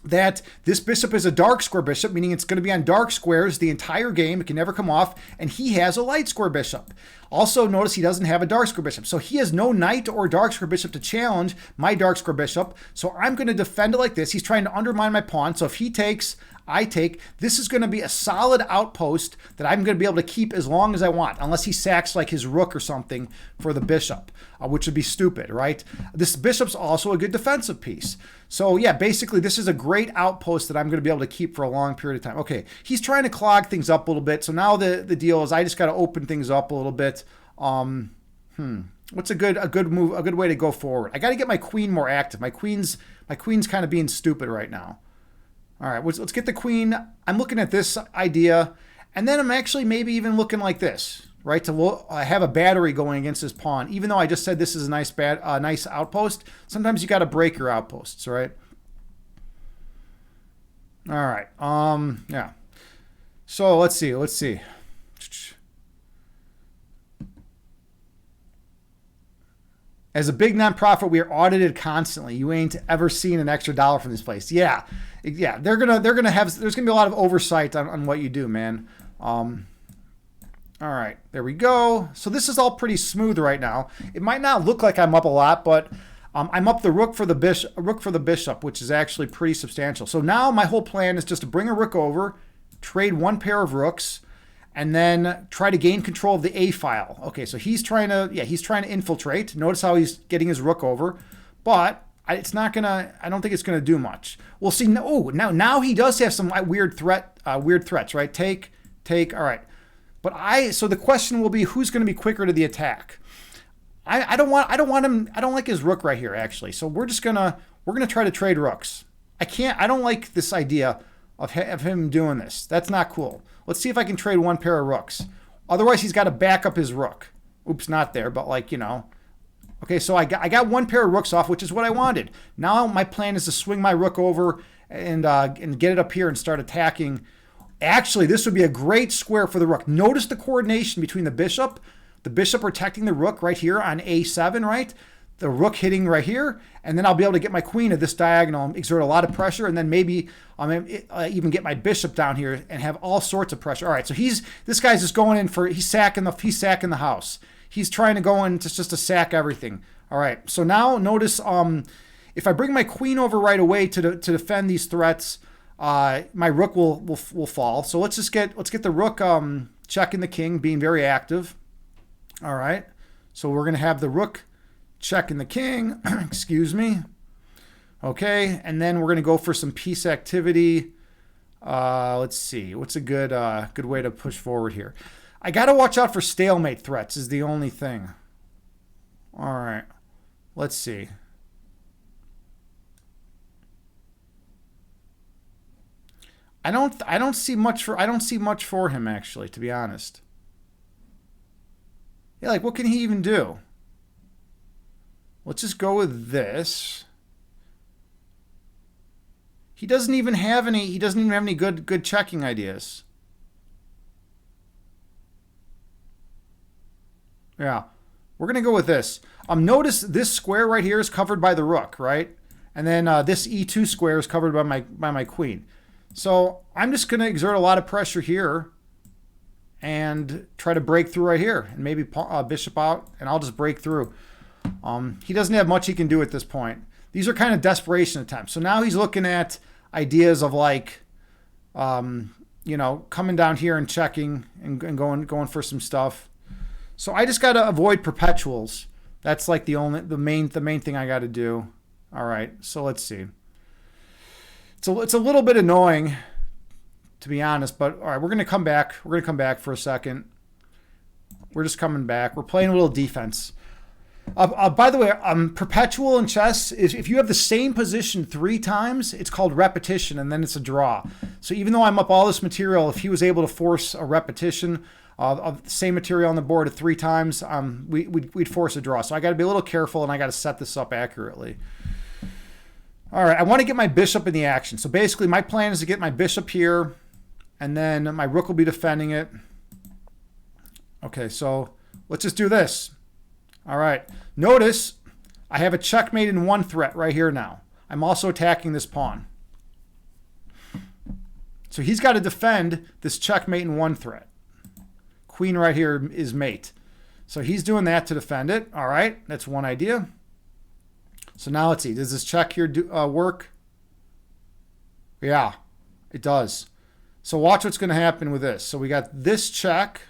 S1: that this bishop is a dark square bishop, meaning it's going to be on dark squares the entire game. It can never come off, and he has a light square bishop. Also, notice he doesn't have a dark square bishop. So he has no knight or dark square bishop to challenge my dark square bishop. So I'm going to defend it like this. He's trying to undermine my pawn. So if he takes, I take. This is going to be a solid outpost that I'm going to be able to keep as long as I want, unless he sacks like his rook or something for the bishop, which would be stupid, right? This bishop's also a good defensive piece. So yeah, basically this is a great outpost that I'm going to be able to keep for a long period of time. Okay, he's trying to clog things up a little bit. So now the deal is I just got to open things up a little bit. What's a good move, a good way to go forward? I got to get my queen more active. My queen's kind of being stupid right now. All right, let's get the queen. I'm looking at this idea, and then I'm actually maybe even looking like this, right? To have a battery going against this pawn. Even though I just said this is a nice outpost, sometimes you got to break your outposts, right? All right. Yeah. So let's see. As a big nonprofit, we are audited constantly. You ain't ever seen an extra dollar from this place. Yeah, they're gonna have. There's gonna be a lot of oversight on what you do, man. All right, there we go. So this is all pretty smooth right now. It might not look like I'm up a lot, but I'm up the rook for the bishop, which is actually pretty substantial. So now my whole plan is just to bring a rook over, trade one pair of rooks, and then try to gain control of the A file. Okay, so he's trying to infiltrate. Notice how he's getting his rook over, but I don't think it's gonna do much. We'll see. Oh, now he does have some weird threats, right? Take. All right, but so the question will be, who's going to be quicker to the attack? I don't want him. I don't like his rook right here, actually. So we're gonna try to trade rooks. I don't like this idea of him doing this. That's not cool. Let's see if I can trade one pair of rooks. Otherwise, he's got to back up his rook. Oops, not there, but Okay, so I got one pair of rooks off, which is what I wanted. Now my plan is to swing my rook over and get it up here and start attacking. Actually, this would be a great square for the rook. Notice the coordination between the bishop protecting the rook right here on A7, right? The rook hitting right here, and then I'll be able to get my queen at this diagonal, exert a lot of pressure, and then maybe even get my bishop down here and have all sorts of pressure. All right, so this guy's just going in for he's sacking the house. He's trying to go in just to sack everything. All right, so now notice if I bring my queen over right away to defend these threats, my rook will fall. So let's get the rook checking the king, being very active. All right, so we're gonna have the rook checking the king, excuse me. Okay, and then we're going to go for some piece activity. Let's see, what's a good way to push forward here? I got to watch out for stalemate threats is the only thing. All right, let's see. I don't see much for him, actually, to be honest. Yeah, like what can he even do? Let's just go with this. He doesn't even have any good checking ideas. Yeah. We're going to go with this. Notice this square right here is covered by the rook, right? And then this E2 square is covered by my queen. So I'm just going to exert a lot of pressure here and try to break through right here and maybe bishop out, and I'll just break through. He doesn't have much he can do at this point. These are kind of desperation attempts. So now he's looking at ideas of coming down here and checking and going for some stuff. So I just got to avoid perpetuals. That's like the main thing I got to do. All right. So let's see. It's a little bit annoying, to be honest, but all right, we're going to come back. We're going to come back for a second. We're just coming back. We're playing a little defense. By the way, perpetual in chess is if you have the same position 3 times, it's called repetition, and then it's a draw. So even though I'm up all this material, if he was able to force a repetition of the same material on the board 3 times, we'd force a draw. So I got to be a little careful, and I got to set this up accurately. All right, I want to get my bishop in the action. So basically my plan is to get my bishop here, and then my rook will be defending it. Okay, so let's just do this. All right, notice I have a checkmate in one threat right here now. I'm also attacking this pawn. So he's got to defend this checkmate in one threat. Queen right here is mate. So he's doing that to defend it. All right, that's one idea. So now let's see. Does this check here work? Yeah, it does. So watch what's going to happen with this. So we got this check.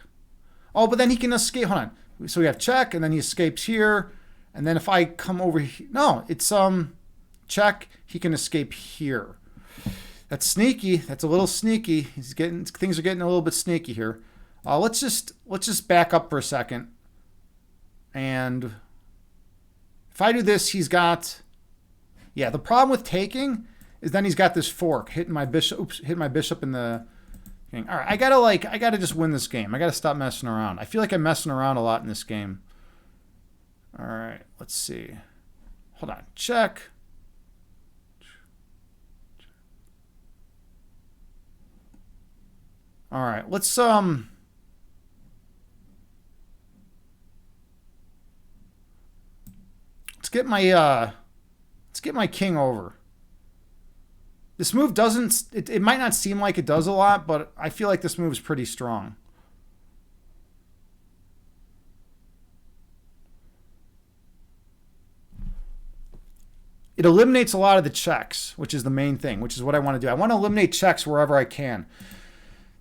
S1: Oh, but then he can escape. Hold on. So we have check, and then he escapes here. And then if I come over here, no, it's check. He can escape here. That's sneaky. That's a little sneaky. Things are getting a little bit sneaky here. Let's just back up for a second. And if I do this, he's got, yeah, the problem with taking is then he's got this fork hitting my bishop. Oops, hitting my bishop in the thing. All right, I gotta just win this game. I gotta stop messing around. I feel like I'm messing around a lot in this game. All right, let's see. Hold on, check. All right, let's get my king over. This move doesn't, it might not seem like it does a lot, but I feel like this move is pretty strong. It eliminates a lot of the checks, which is the main thing, which is what I want to do. I want to eliminate checks wherever I can.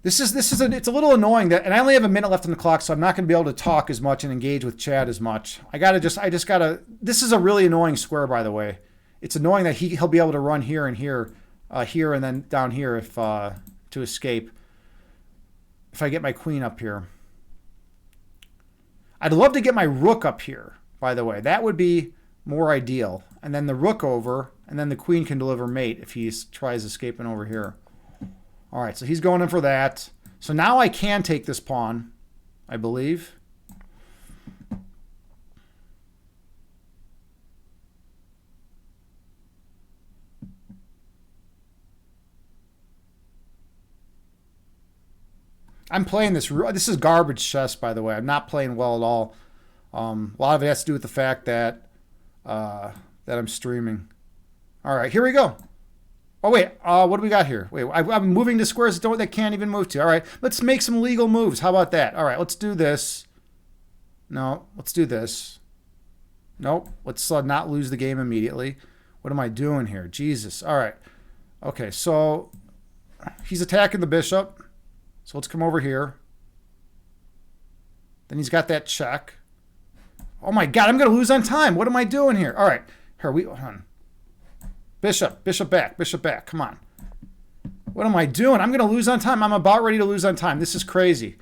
S1: It's a little annoying that, and I only have a minute left on the clock, so I'm not going to be able to talk as much and engage with Chad as much. This is a really annoying square, by the way. It's annoying that he'll be able to run here and here, here and then down here if to escape. If I get my queen up here. I'd love to get my rook up here, by the way. That would be more ideal. And then the rook over, and then the queen can deliver mate if he tries escaping over here. All right, so he's going in for that. So now I can take this pawn, I believe. I'm playing this. This is garbage chess, by the way. I'm not playing well at all. A lot of it has to do with the fact that I'm streaming. All right, here we go. Oh, wait. What do we got here? Wait, I'm moving to squares that can't even move to. All right, let's make some legal moves. How about that? All right, let's do this. No, let's do this. Nope. Let's not lose the game immediately. What am I doing here? Jesus. All right. Okay, so he's attacking the bishop. So let's come over here. Then he's got that check. Oh, my God. I'm going to lose on time. What am I doing here? All right. Here, hold on. Bishop back. Come on. What am I doing? I'm going to lose on time. I'm about ready to lose on time. This is crazy.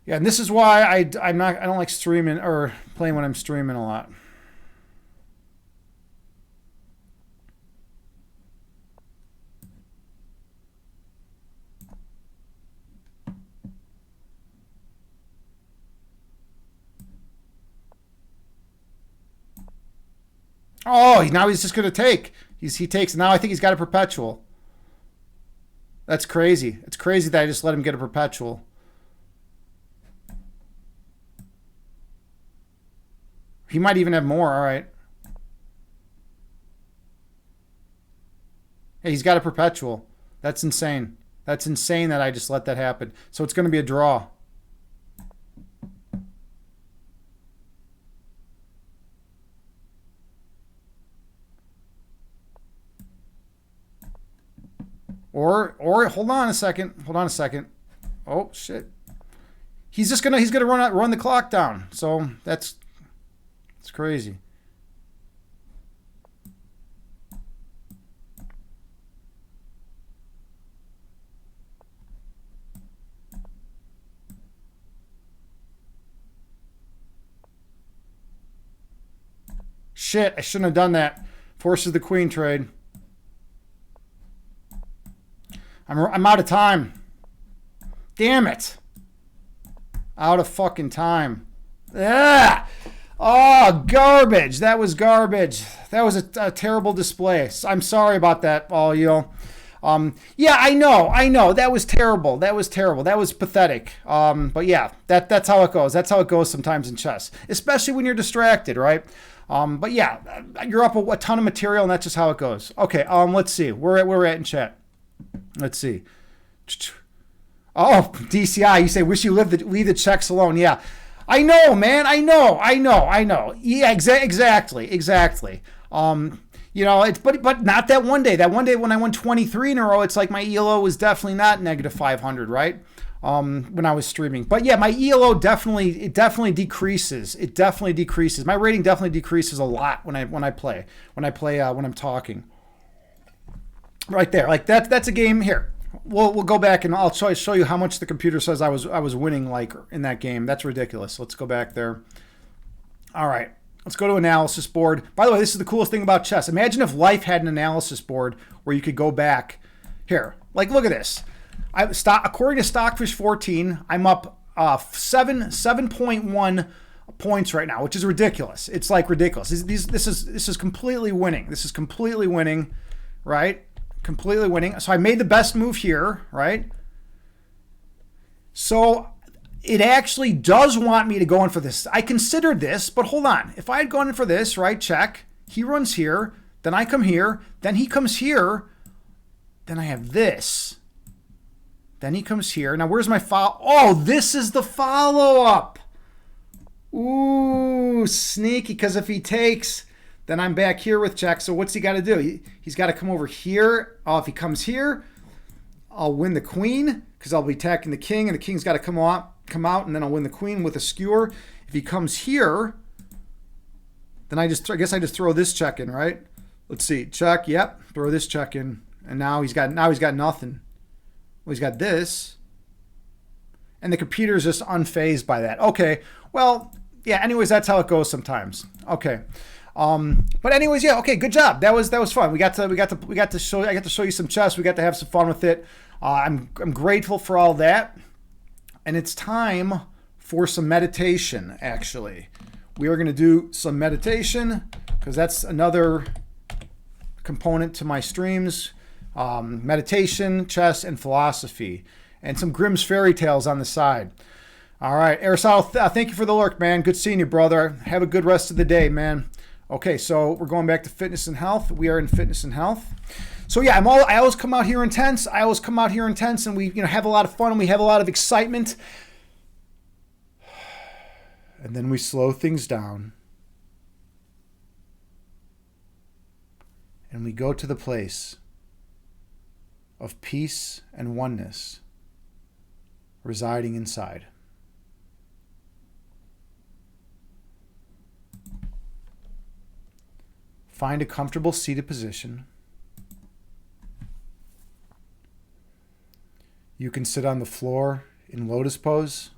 S1: Yeah, and this is why I don't like streaming or playing when I'm streaming a lot. Oh, now he's just going to take. He takes. Now I think he's got a perpetual. That's crazy. It's crazy that I just let him get a perpetual. He might even have more. All right. Hey, he's got a perpetual. That's insane. That's insane that I just let that happen. So it's going to be a draw. Or hold on a second. Oh shit. He's gonna run the clock down. So it's crazy. Shit, I shouldn't have done that. Forces the queen trade. I'm out of time. Damn it. Out of fucking time. Ah! Oh, garbage. That was garbage. That was a terrible display. I'm sorry about that, all you. Yeah, I know. I know. That was terrible. That was terrible. That was pathetic. But yeah, that's how it goes. That's how it goes sometimes in chess, especially when you're distracted, right? But yeah, you're up a ton of material, and that's just how it goes. Okay, let's see. Where we're at in chat. Let's see. Oh, DCI, you say, wish you leave the checks alone. Yeah, I know, man. I know. Yeah, exactly. But not that one day. That one day when I won 23 in a row, it's like my ELO was definitely not negative 500, right? When I was streaming. But yeah, my ELO definitely decreases. It definitely decreases. My rating definitely decreases a lot when I'm talking. Right there, like that's a game here. We'll go back and I'll show you how much the computer says I was winning like in that game. That's ridiculous. Let's go back there. All right. Let's go to analysis board. By the way, this is the coolest thing about chess. Imagine if life had an analysis board where you could go back. Here, like look at this. According to Stockfish 14, I'm up 7.1 points right now, which is ridiculous. It's like ridiculous. This is completely winning. This is completely winning, right? Completely winning. So I made the best move here, right? So it actually does want me to go in for this. I considered this, but hold on. If I had gone in for this, right, check. He runs here, then I come here, then he comes here, then I have this. Then he comes here. Now, where's my follow? Oh, this is the follow-up. Ooh, sneaky, because if he takes, then I'm back here with check. So what's he got to do? He's got to come over here. Oh, if he comes here, I'll win the queen because I'll be attacking the king, and the king's got to come out, and then I'll win the queen with a skewer. If he comes here, then I guess I just throw this check in, right? Let's see, check. Yep, throw this check in, and now he's got nothing. Well, he's got this, and the computer's just unfazed by that. Okay, well, yeah. Anyways, that's how it goes sometimes. Okay, but anyways, yeah. Okay, good job. That was fun. I got to show you some chess. We got to have some fun with it. I'm grateful for all that. And it's time for some meditation, actually. We are going to do some meditation because that's another component to my streams. Meditation, chess, and philosophy. And some Grimm's fairy tales on the side. All right, Aristotle, thank you for the lurk, man. Good seeing you, brother. Have a good rest of the day, man. Okay, so we're going back to fitness and health. We are in fitness and health. So yeah, I always come out here intense. And we have a lot of fun and we have a lot of excitement. And then we slow things down. And we go to the place of peace and oneness residing inside. Find a comfortable seated position. You can sit on the floor in lotus pose.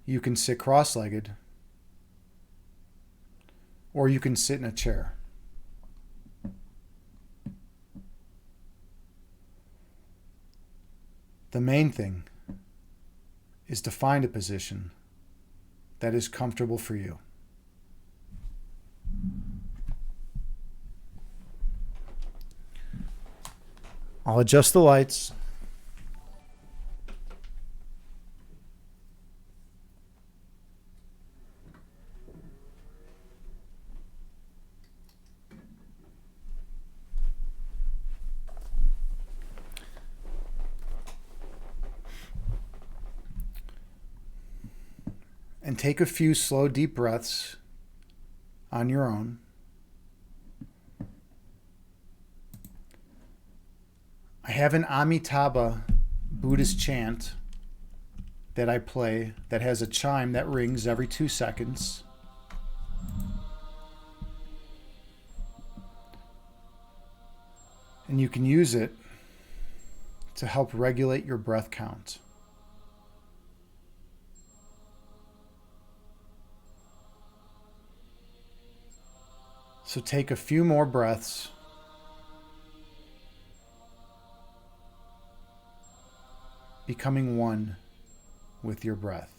S1: You can sit cross-legged. Or you can sit in a chair. The main thing is to find a position that is comfortable for you. I'll adjust the lights. And take a few slow, deep breaths on your own. I have an Amitabha Buddhist chant that I play that has a chime that rings every 2 seconds. And you can use it to help regulate your breath count. So take a few more breaths. Becoming one with your breath.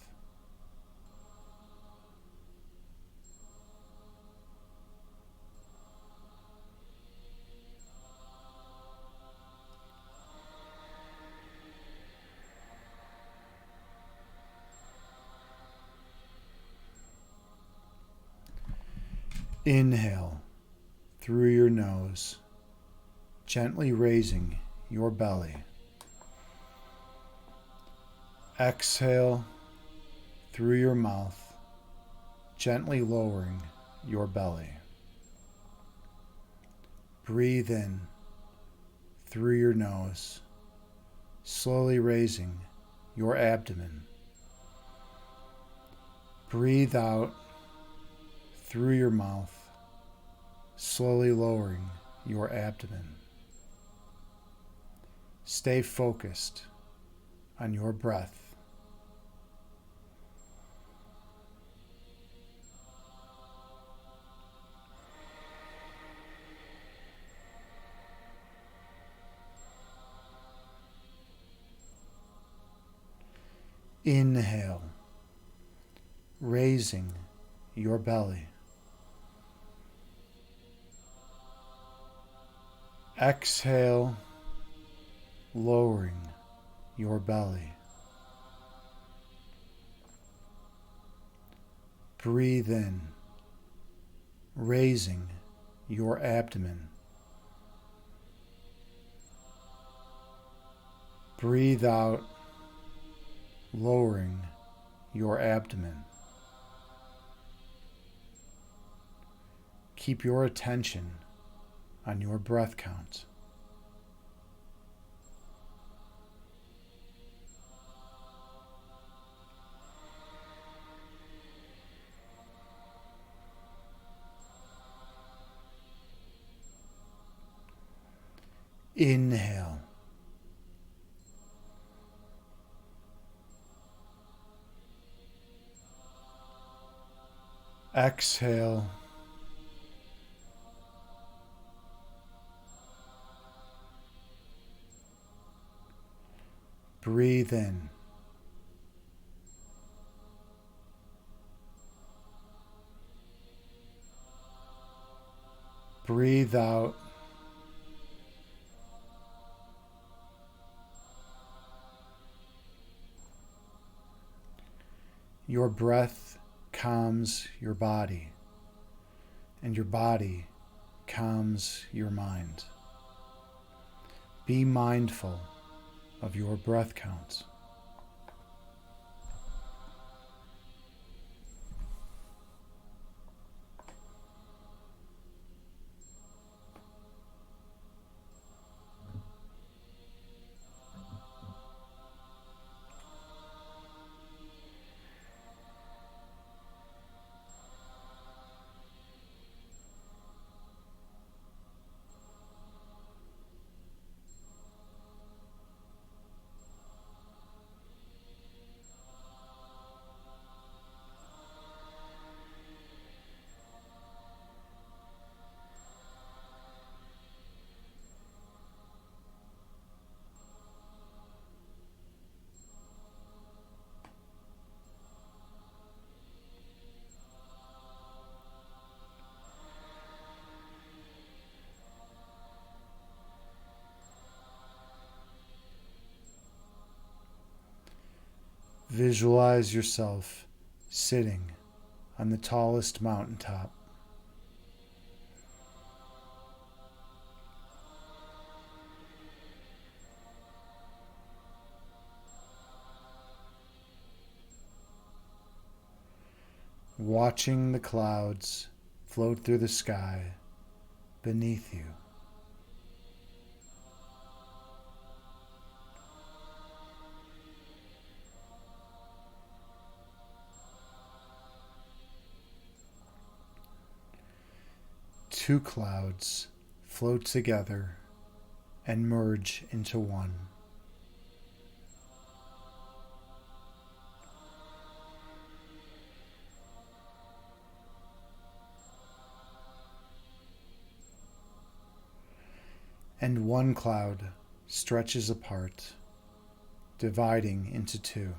S1: Inhale through your nose, gently raising your belly. Exhale through your mouth, gently lowering your belly. Breathe in through your nose, slowly raising your abdomen. Breathe out through your mouth, slowly lowering your abdomen. Stay focused on your breath. Inhale, raising your belly. Exhale, lowering your belly. Breathe in, raising your abdomen. Breathe out, lowering your abdomen. Keep your attention on your breath count. Inhale. Exhale. Breathe in. Breathe out. Your breath calms your body, and your body calms your mind. Be mindful of your breath counts. Visualize yourself sitting on the tallest mountaintop. Watching the clouds float through the sky beneath you. Two clouds float together and merge into one. And one cloud stretches apart, dividing into two.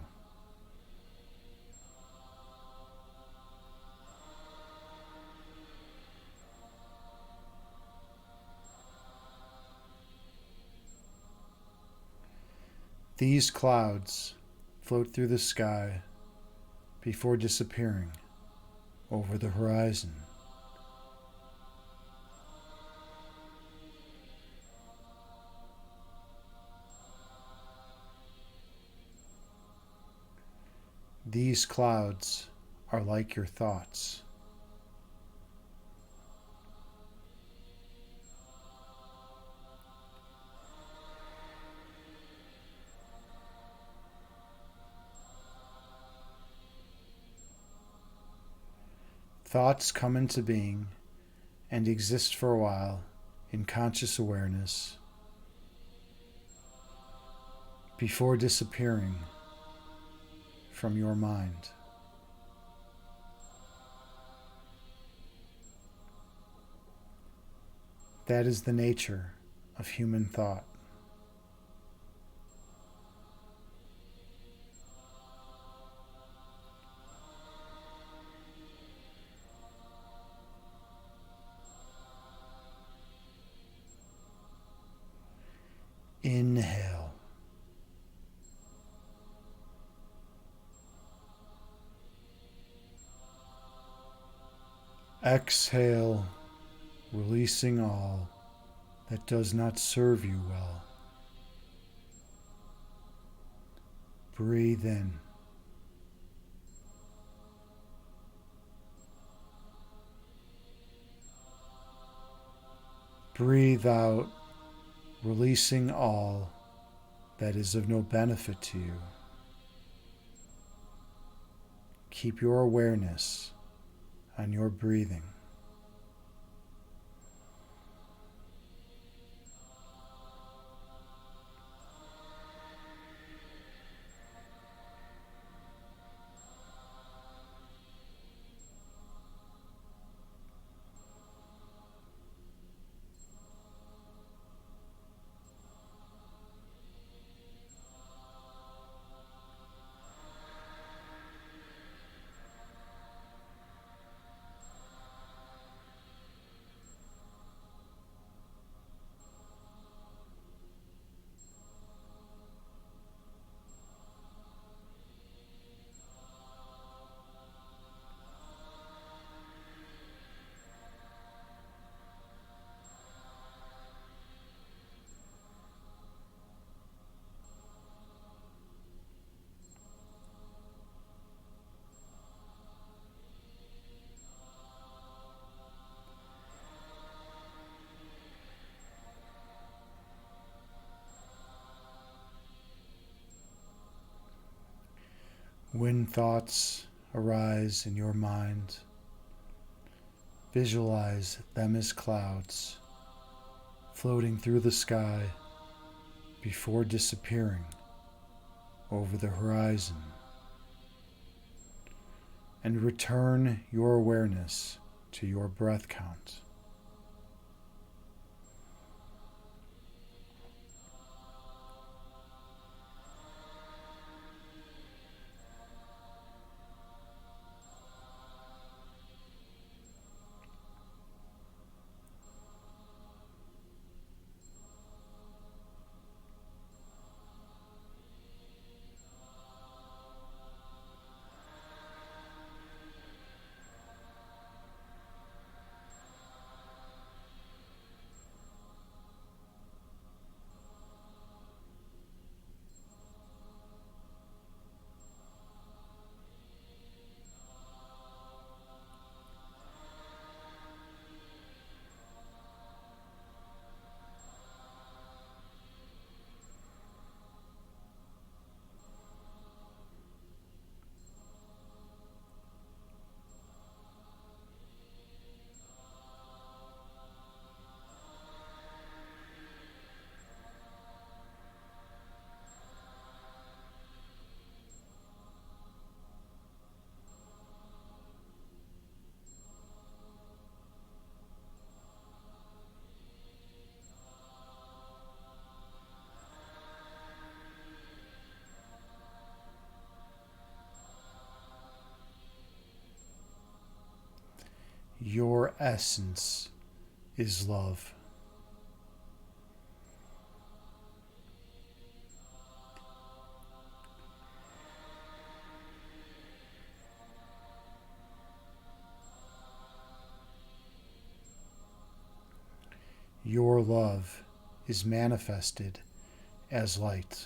S1: These clouds float through the sky before disappearing over the horizon. These clouds are like your thoughts. Thoughts come into being and exist for a while in conscious awareness before disappearing from your mind. That is the nature of human thought. Inhale. Exhale, releasing all that does not serve you well. Breathe in. Breathe out, releasing all that is of no benefit to you. Keep your awareness on your breathing. When thoughts arise in your mind, visualize them as clouds floating through the sky before disappearing over the horizon, and return your awareness to your breath count. Your essence is love. Your love is manifested as light.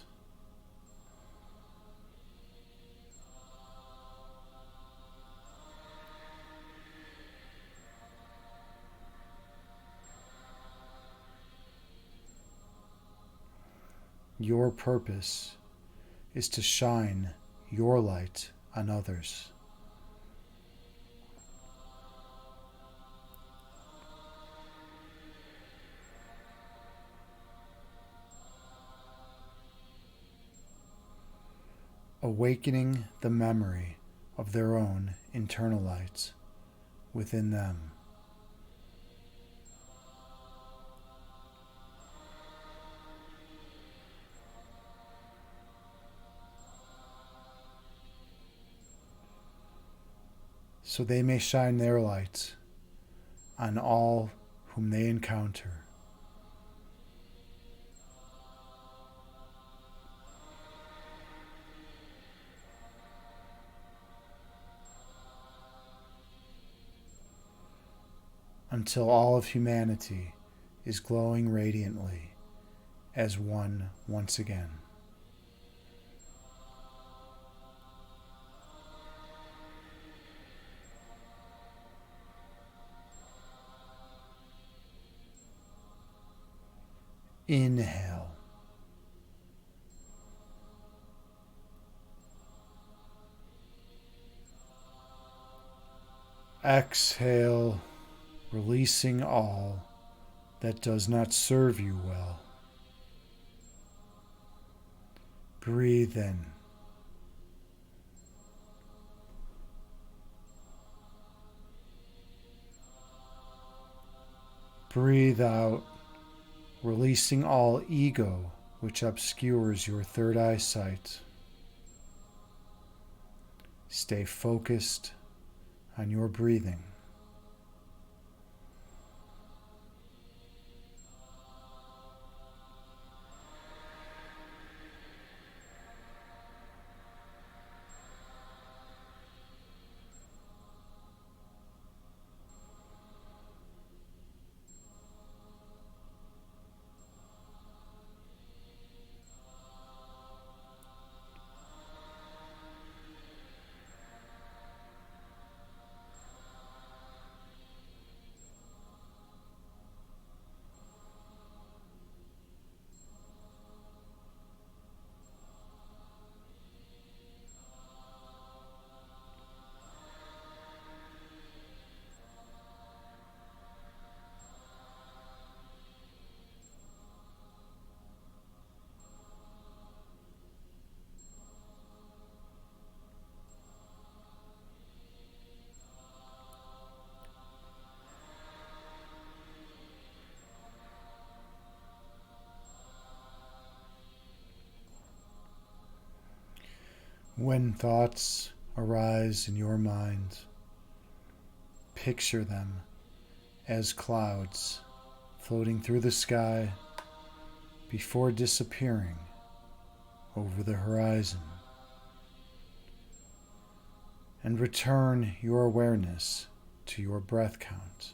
S1: Your purpose is to shine your light on others. Awakening the memory of their own internal lights within them. So they may shine their lights on all whom they encounter. Until all of humanity is glowing radiantly as one once again. Inhale. Exhale, releasing all that does not serve you well. Breathe in. Breathe out, releasing all ego which obscures your third eye sight. Stay focused on your breathing. When thoughts arise in your mind, picture them as clouds floating through the sky before disappearing over the horizon. And return your awareness to your breath count.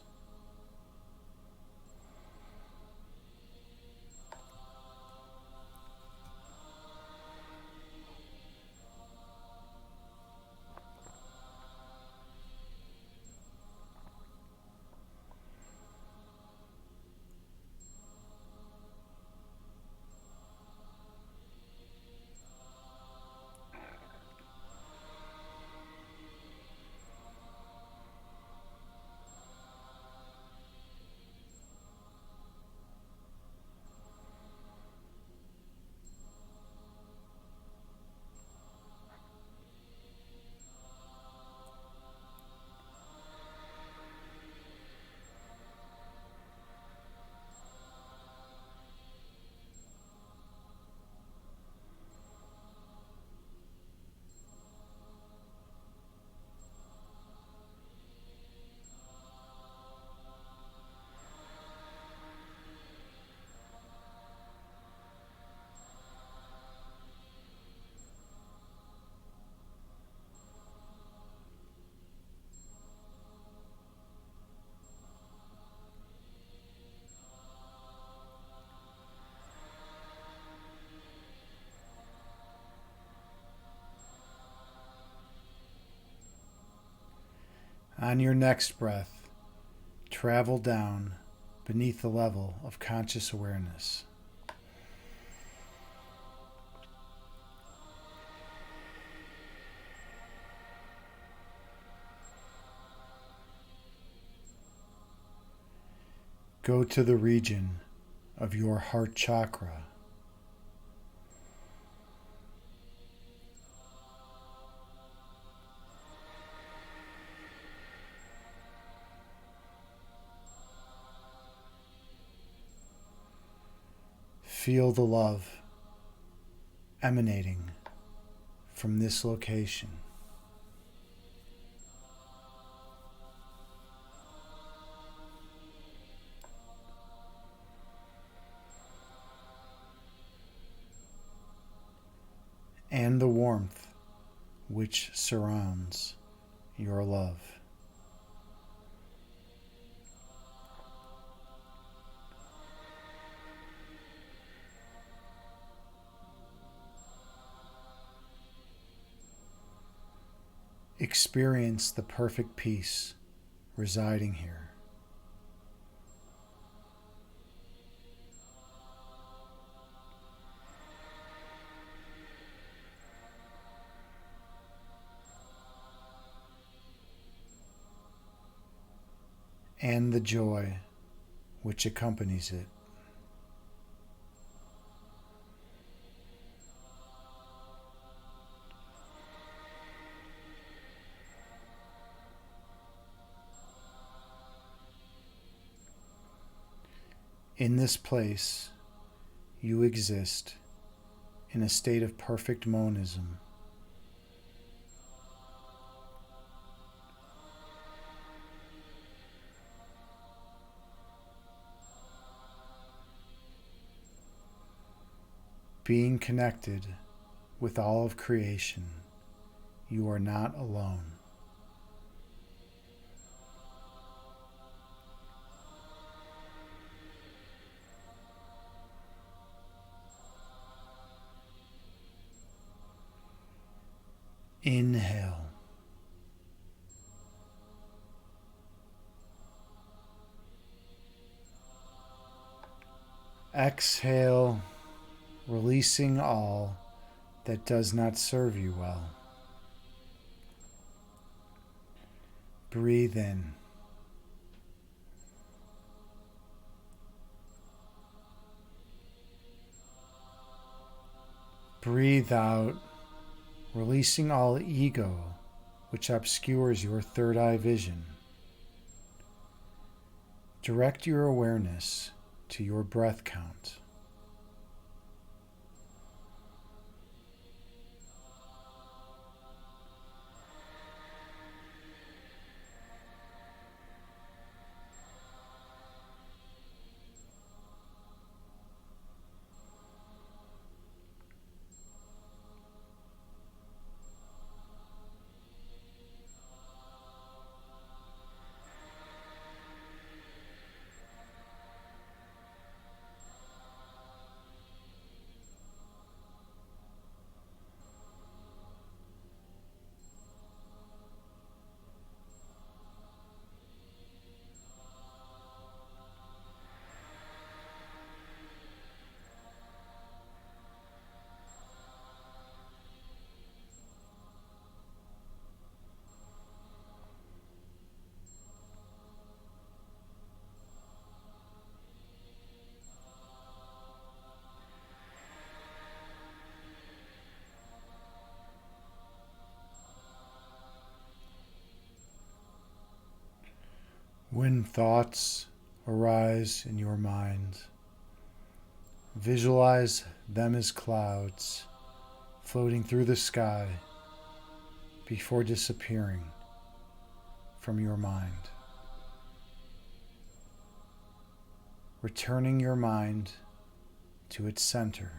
S1: On your next breath, travel down beneath the level of conscious awareness. Go to the region of your heart chakra. Feel the love emanating from this location. And the warmth which surrounds your love. Experience the perfect peace residing here. And the joy which accompanies it. In this place, you exist in a state of perfect monism. Being connected with all of creation, you are not alone. Inhale. Exhale, releasing all that does not serve you well. Breathe in. Breathe out, releasing all ego which obscures your third eye vision. Direct your awareness to your breath count. When thoughts arise in your mind, visualize them as clouds floating through the sky before disappearing from your mind. Returning your mind to its center.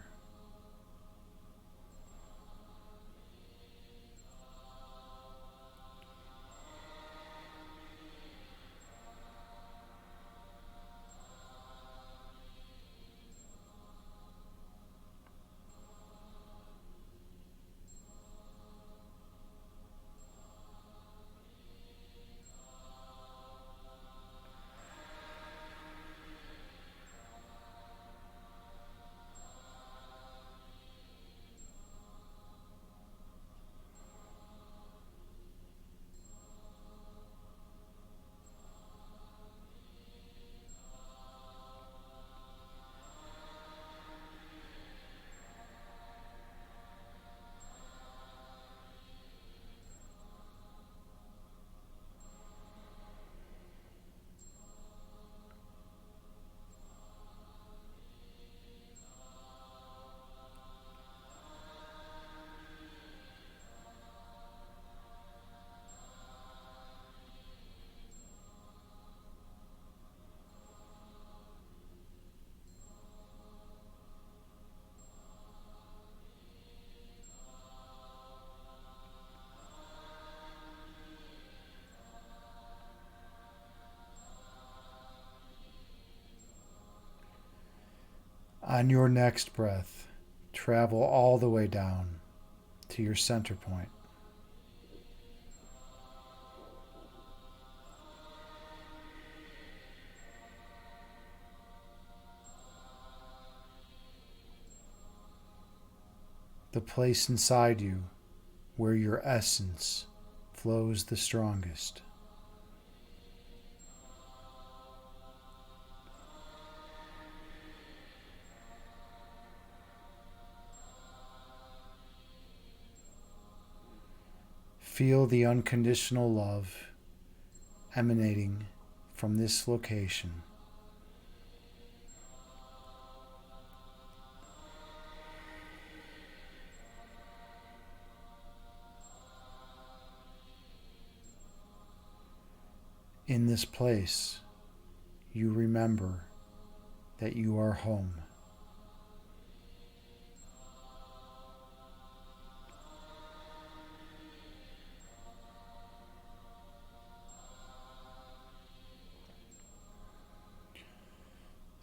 S1: On your next breath, travel all the way down to your center point. The place inside you where your essence flows the strongest. Feel the unconditional love emanating from this location. In this place, you remember that you are home.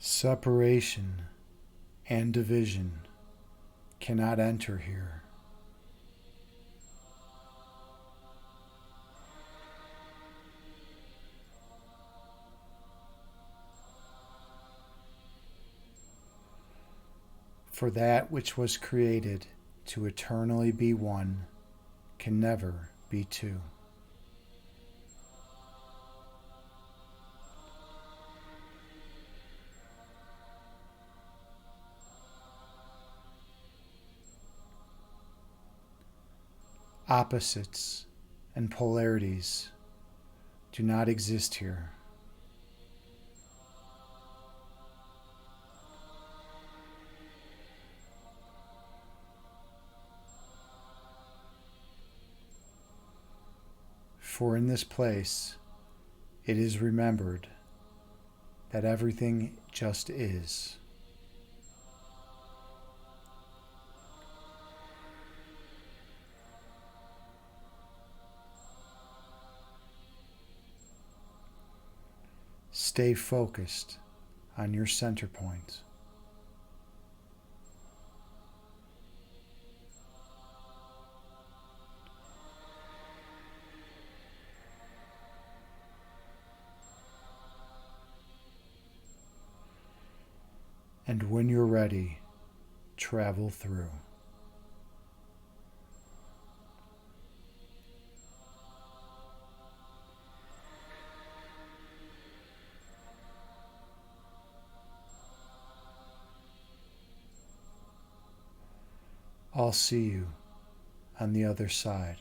S1: Separation and division cannot enter here. For that which was created to eternally be one can never be two. Opposites and polarities do not exist here. For in this place, it is remembered that everything just is. Stay focused on your center point. And when you're ready, travel through. I'll see you on the other side.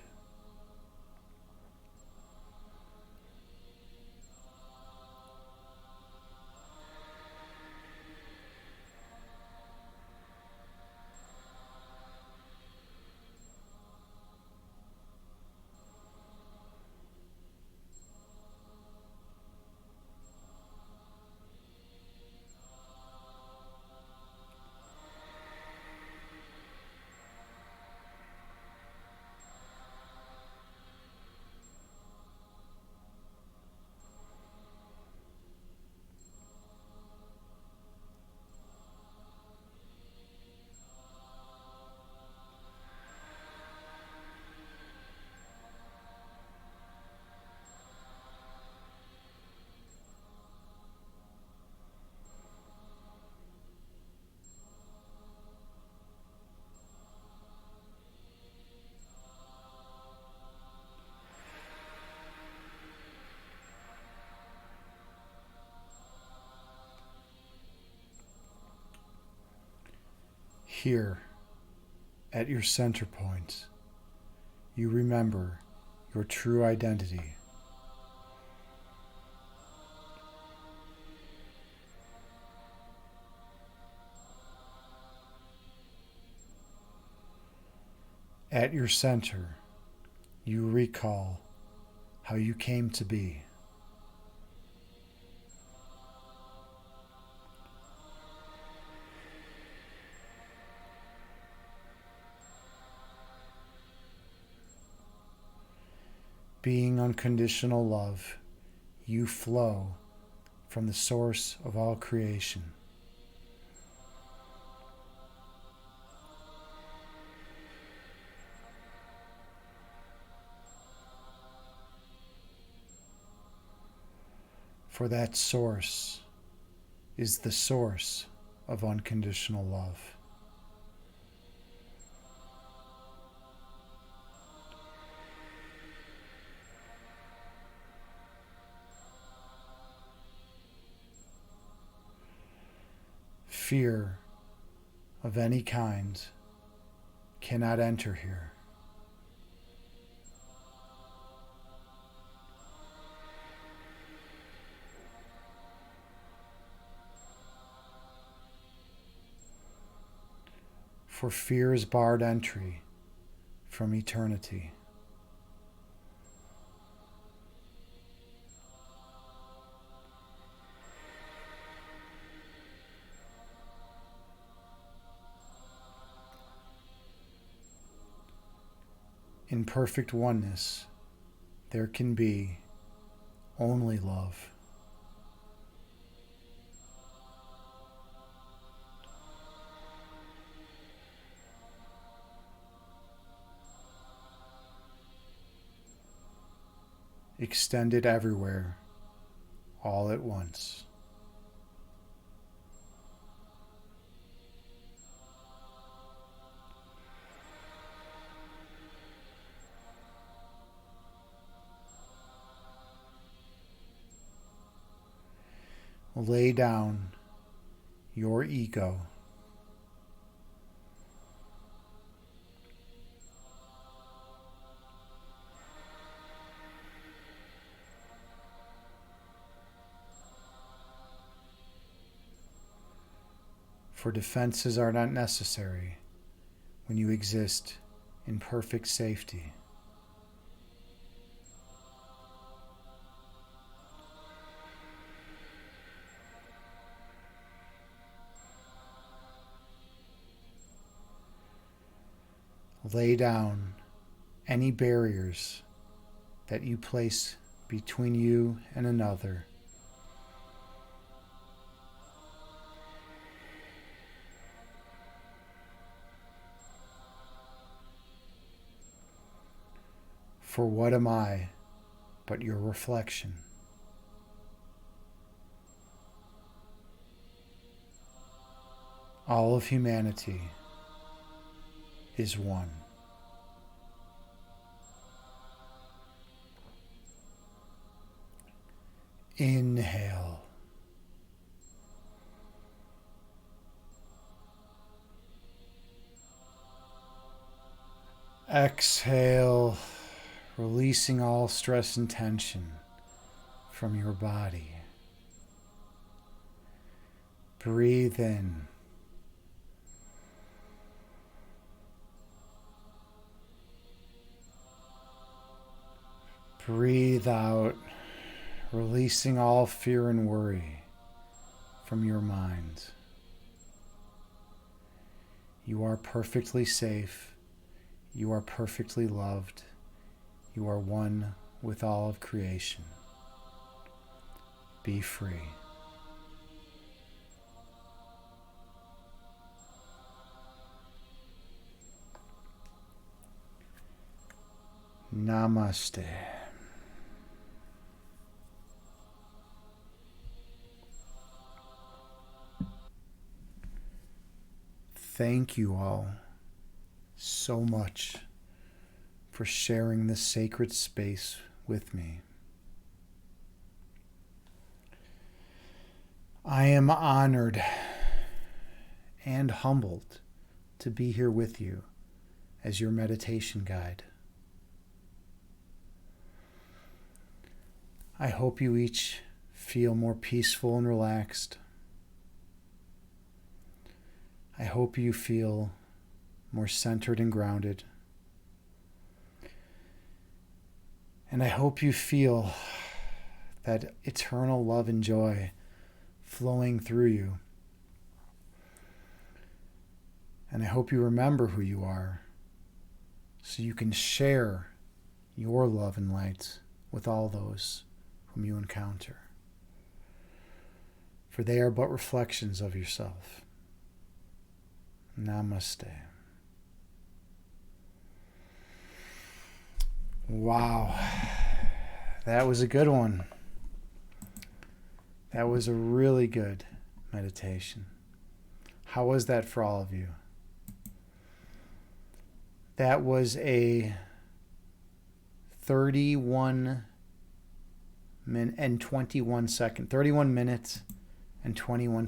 S1: Here, at your center point, you remember your true identity. At your center, you recall how you came to be. Being unconditional love, you flow from the source of all creation. For that source is the source of unconditional love. Fear of any kind cannot enter here. For fear is barred entry from eternity. In perfect oneness, there can be only love. Extended everywhere, all at once. Lay down your ego. For defenses are not necessary when you exist in perfect safety. Lay down any barriers that you place between you and another. For what am I but your reflection? All of humanity is one. Inhale. Exhale, releasing all stress and tension from your body. Breathe in. Breathe out, releasing all fear and worry from your mind. You are perfectly safe. You are perfectly loved. You are one with all of creation. Be free. Namaste. Thank you all so much for sharing this sacred space with me. I am honored and humbled to be here with you as your meditation guide. I hope you each feel more peaceful and relaxed. I hope you feel more centered and grounded. And I hope you feel that eternal love and joy flowing through you. And I hope you remember who you are so you can share your love and light with all those whom you encounter. For they are but reflections of yourself. Namaste. Wow, that was a good one. That was a really good meditation. How was that for all of you? That was a 31 minutes and 21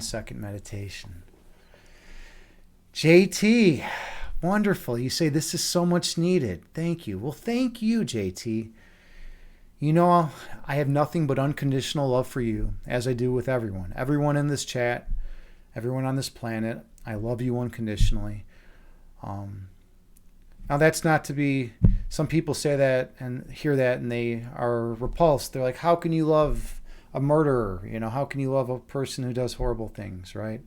S1: second meditation. JT, wonderful. You say this is so much needed. Thank you. Well, thank you, JT. You know, I have nothing but unconditional love for you, as I do with everyone. Everyone in this chat, everyone on this planet, I love you unconditionally. Now, that's not to be, some people say that and hear that and they are repulsed. They're like, how can you love a murderer? You know, how can you love a person who does horrible things, right?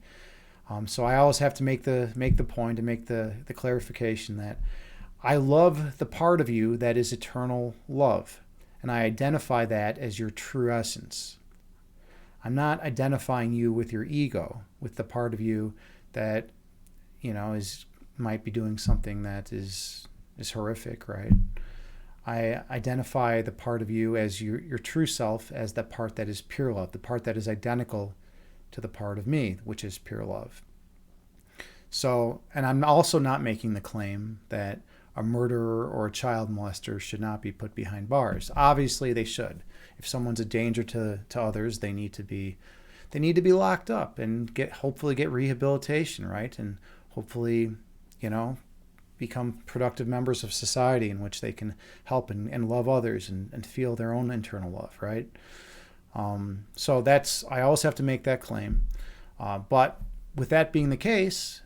S1: So I always have to make the point and make the clarification that I love the part of you that is eternal love. And I identify that as your true essence. I'm not identifying you with your ego, with the part of you that, you know, might be doing something that is horrific, right? I identify the part of you as your true self, as that part that is pure love, the part that is identical to the part of me, which is pure love. So, and I'm also not making the claim that a murderer or a child molester should not be put behind bars. Obviously, they should. If someone's a danger to others, they need to be locked up and hopefully get rehabilitation, right? And hopefully, you know, become productive members of society in which they can help and love others and feel their own internal love, right? So I always have to make that claim. But with that being the case,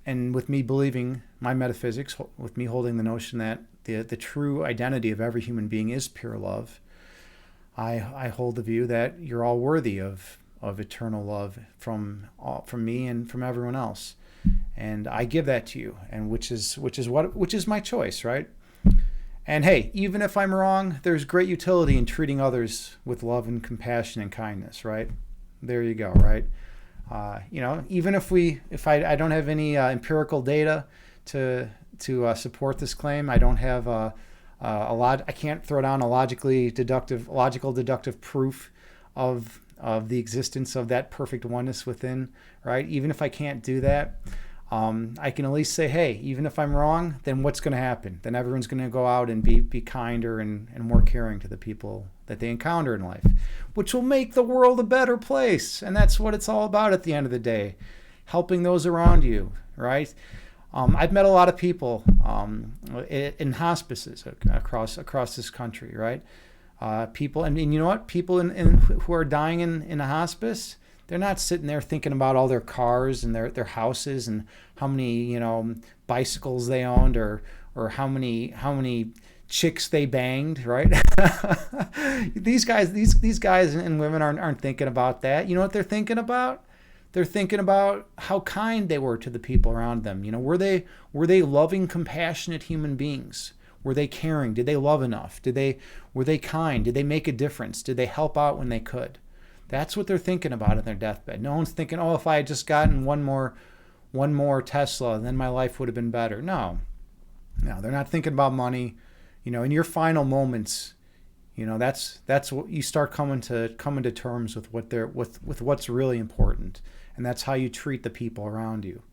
S1: and with me believing my metaphysics, with me holding the notion that the true identity of every human being is pure love, I hold the view that you're all worthy of eternal love from me and from everyone else. And I give that to you, and which is my choice, right? And hey, even if I'm wrong, there's great utility in treating others with love and compassion and kindness, right? There you go, right? You know, even if I don't have any empirical data to support this claim, I don't have I can't throw down a logical deductive proof of the existence of that perfect oneness within, right? Even if I can't do that, I can at least say, hey, even if I'm wrong, then what's going to happen? Then everyone's going to go out and be kinder and more caring to the people that they encounter in life, which will make the world a better place. And that's what it's all about at the end of the day, helping those around you, right? I've met a lot of people in hospices across this country, right? People, and you know what? People who are dying in a hospice, they're not sitting there thinking about all their cars and their houses and how many, you know, bicycles they owned or how many chicks they banged, right? These guys and women aren't thinking about that. You know what they're thinking about? They're thinking about how kind they were to the people around them. You know, were they loving, compassionate human beings? Were they caring? Did they love enough? Were they kind? Did they make a difference? Did they help out when they could? That's what they're thinking about in their deathbed. No one's thinking, oh, if I had just gotten one more Tesla, then my life would have been better. No, they're not thinking about money. You know, in your final moments, you know, that's what you start coming to terms with with what's really important, and that's how you treat the people around you.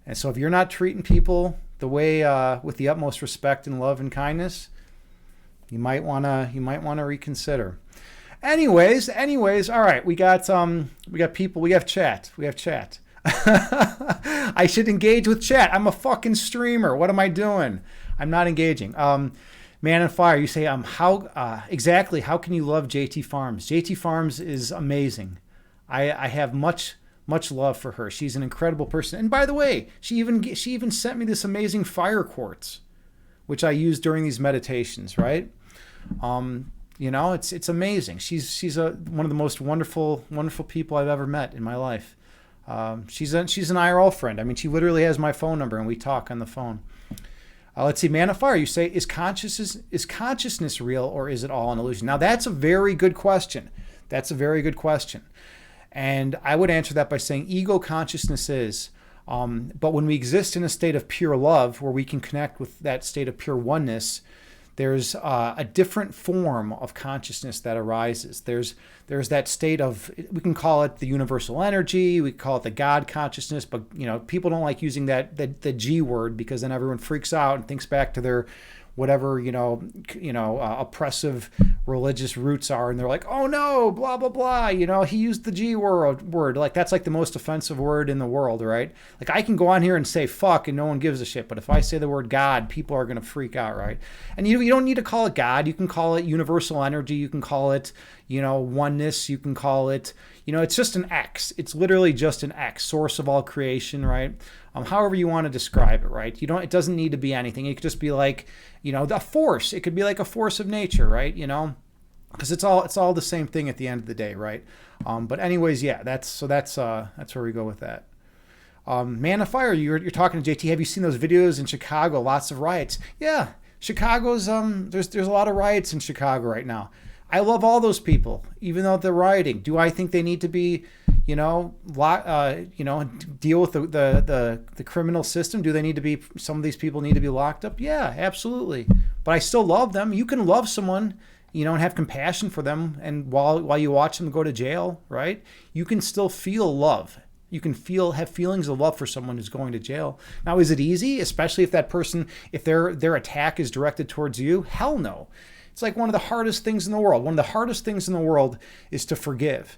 S1: And so, if you're not treating people the way with the utmost respect and love and kindness, you might wanna reconsider. Anyways, all right, we got people, we have chat. I should engage with chat. I'm a fucking streamer. What am I doing? I'm not engaging. Man and Fire, you say, how can you love JT Farms? JT Farms is amazing. I have much love for her. She's an incredible person. And by the way, she even sent me this amazing fire quartz, which I use during these meditations, right? You know, it's amazing. She's one of the most wonderful people I've ever met in my life. She's an IRL friend. I mean, she literally has my phone number and we talk on the phone. Let's see, Man of Fire, you say, is consciousness real or is it all an illusion? Now, that's a very good question. And I would answer that by saying ego consciousness is. But when we exist in a state of pure love where we can connect with that state of pure oneness, there's a different form of consciousness that arises. There's that state of, we can call it the universal energy, we call it the God consciousness, but people don't like using the G word, because then everyone freaks out and thinks back to their whatever oppressive religious roots are, and they're like, oh no, blah blah blah, he used the G word, like that's like the most offensive word in the world, right? Like I can go on here and say fuck and no one gives a shit, but if I say the word God, people are going to freak out, right? And you don't need to call it God, you can call it universal energy, you can call it oneness, you can call it, it's just an X. It's literally just an X, source of all creation, right? However you want to describe it, right? It doesn't need to be anything. It could just be like, the force. It could be like a force of nature, right? Because it's all the same thing at the end of the day, right? But anyways, yeah, that's where we go with that. Man of Fire, you're talking to JT. Have you seen those videos in Chicago? Lots of riots. Yeah, Chicago's there's a lot of riots in Chicago right now. I love all those people, even though they're rioting. Do I think they need to be, deal with the criminal system? Do they need to be? Some of these people need to be locked up? Yeah, absolutely. But I still love them. You can love someone, and have compassion for them, and while you watch them go to jail, right? You can still feel love. You can have feelings of love for someone who's going to jail. Now, is it easy? Especially if that person, if their attack is directed towards you? Hell no. It's like one of the hardest things in the world. One of the hardest things in the world is to forgive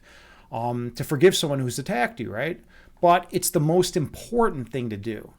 S1: someone who's attacked you, right? But it's the most important thing to do.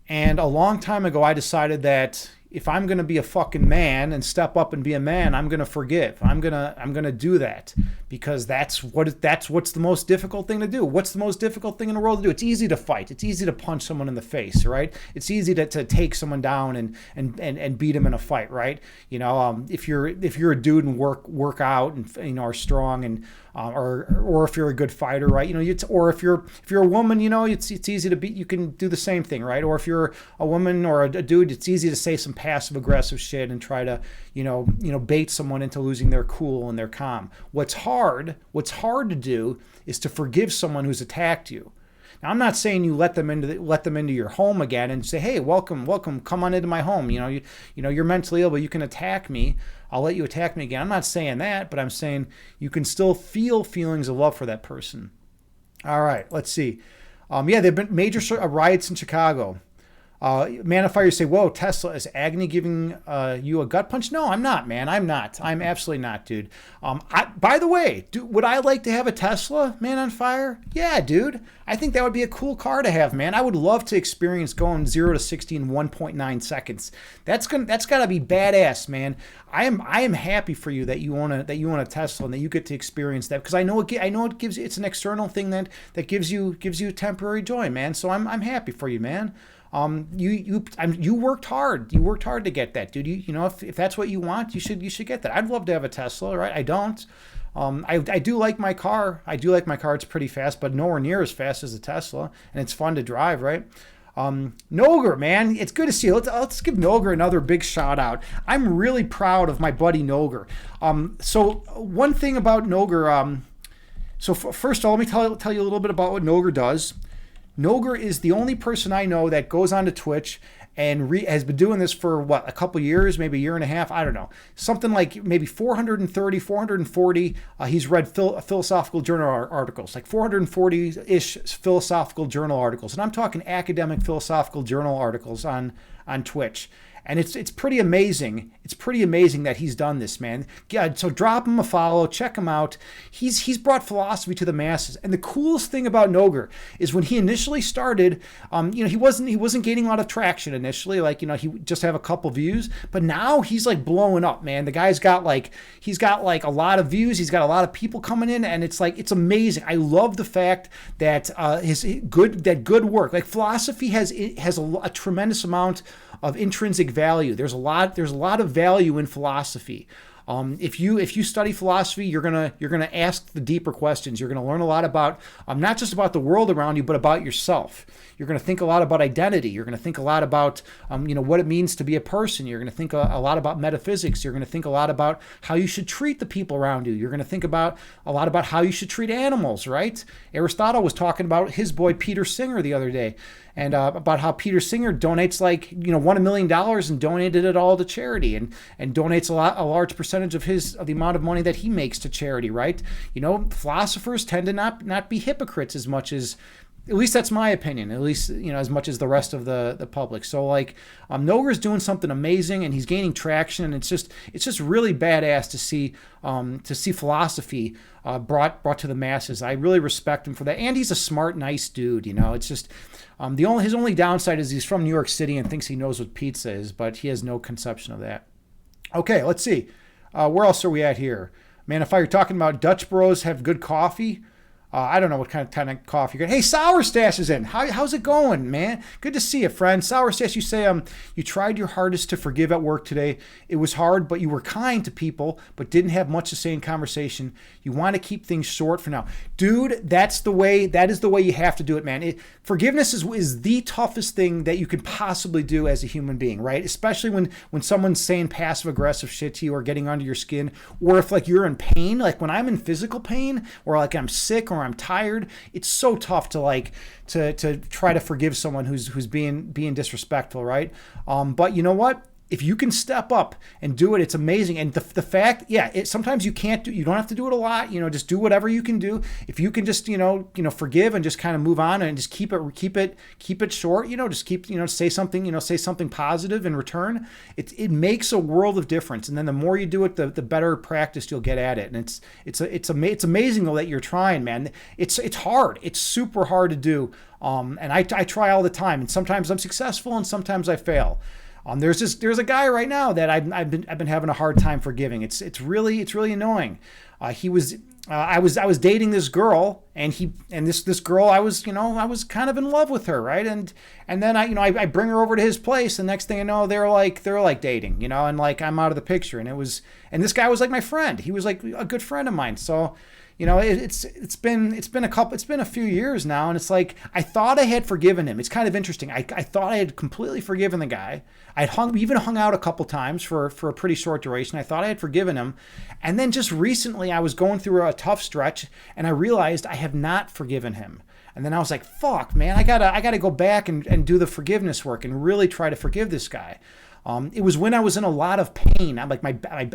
S1: And a long time ago, I decided that if I'm going to be a fucking man and step up and be a man, I'm going to forgive. I'm going to do that, because that's what's the most difficult thing to do. What's the most difficult thing in the world to do? It's easy to fight. It's easy to punch someone in the face, right? It's easy to take someone down and beat them in a fight, right? If you're a dude and work out and are strong and or if you're a good fighter, right? Or if you're a woman, it's easy to beat. You can do the same thing, right? Or if you're a woman or a dude, it's easy to say some passive aggressive shit and try to bait someone into losing their cool and their calm. What's hard to do is to forgive someone who's attacked you. Now, I'm not saying you let them into your home again and say, hey, welcome, come on into my home. You're mentally ill, but you can attack me. I'll let you attack me again. I'm not saying that, but I'm saying you can still feel feelings of love for that person. All right, let's see. There've been major riots in Chicago. Man of Fire, you say, whoa, Tesla, is Agni giving you a gut punch? No, I'm not, man. I'm not. I'm absolutely not, dude. By the way, would I like to have a Tesla, Man on Fire? Yeah, dude. I think that would be a cool car to have, man. I would love to experience going 0 to 60 in 1.9 seconds. That's got to be badass, man. I am happy for you that you own a Tesla and that you get to experience that, because I know it gives you, it's an external thing that gives you temporary joy, man. So I'm happy for you, man. You worked hard. You worked hard to get that, dude. If that's what you want, you should get that. I'd love to have a Tesla, right? I don't. I do like my car. It's pretty fast, but nowhere near as fast as a Tesla, and it's fun to drive, right? Noger, man, it's good to see you. Let's give Noger another big shout out. I'm really proud of my buddy Noger. So one thing about Noger, first of all, let me tell you a little bit about what Noger does. Noger is the only person I know that goes onto Twitch and has been doing this for, a couple years, maybe a year and a half, I don't know. Something like maybe 430, 440. He's read philosophical journal articles, like 440-ish philosophical journal articles. And I'm talking academic philosophical journal articles on Twitch. And it's pretty amazing. It's pretty amazing that he's done this, man. Yeah, so drop him a follow, check him out. He's brought philosophy to the masses. And the coolest thing about Noger is when he initially started, he wasn't gaining a lot of traction initially. He just have a couple views, but now he's like blowing up, man. The guy's got a lot of views. He's got a lot of people coming in, and it's amazing. I love the fact that good work. Like philosophy has a tremendous amount of intrinsic value. There's a lot of value in philosophy. If you study philosophy, you're gonna ask the deeper questions. You're gonna learn a lot about not just about the world around you, but about yourself. You're gonna think a lot about identity. You're gonna think a lot about what it means to be a person. You're gonna think a lot about metaphysics. You're gonna think a lot about how you should treat the people around you. You're gonna think a lot about how you should treat animals. Right? Aristotle was talking about his boy Peter Singer the other day. and about how Peter Singer donates like won $1 million and donated it all to charity, and donates a large percentage of the amount of money that he makes to charity, right? Philosophers tend to not be hypocrites as much as. At least that's my opinion. At least as much as the rest of the public. So like, Noger's doing something amazing, and he's gaining traction, and it's just really badass to see philosophy brought to the masses. I really respect him for that, and he's a smart, nice dude. It's just his only downside is he's from New York City and thinks he knows what pizza is, but he has no conception of that. Okay, let's see. Where else are we at here? Man, if you're talking about Dutch Bros have good coffee. I don't know what kind of coffee you're getting. Hey, Sour Stash is in. How's it going, man? Good to see you, friend. Sour Stash, you say you tried your hardest to forgive at work today. It was hard, but you were kind to people, but didn't have much to say in conversation. You want to keep things short for now. Dude, that is the way you have to do it, man. Forgiveness is the toughest thing that you could possibly do as a human being, right? Especially when someone's saying passive-aggressive shit to you or getting under your skin, or if like you're in pain, like when I'm in physical pain or like I'm sick or I'm tired, it's so tough to try to forgive someone who's being disrespectful, right? But you know what? If you can step up and do it, it's amazing. And the fact, sometimes you can't you don't have to do it a lot. Just do whatever you can do. If you can just forgive and just kind of move on and just keep it short. Just keep say something positive in return. It makes a world of difference. And then the more you do it, the better practice you'll get at it. And it's amazing though that you're trying, man. It's hard. It's super hard to do. And I try all the time. And sometimes I'm successful and sometimes I fail. There's a guy right now that I've been having a hard time forgiving. It's really annoying. I was dating this girl, and this girl I was kind of in love with her, right? And then I bring her over to his place, and next thing I know they're like dating, and like I'm out of the picture. And this guy was like my friend. He was like a good friend of mine. So. It's been a few years now, and it's like I thought I had forgiven him. It's kind of interesting. I thought I had completely forgiven the guy. We even hung out a couple times for a pretty short duration. I thought I had forgiven him, and then just recently I was going through a tough stretch, and I realized I have not forgiven him. And then I was like, "Fuck, man! I gotta go back and do the forgiveness work and really try to forgive this guy." It was when I was in a lot of pain. I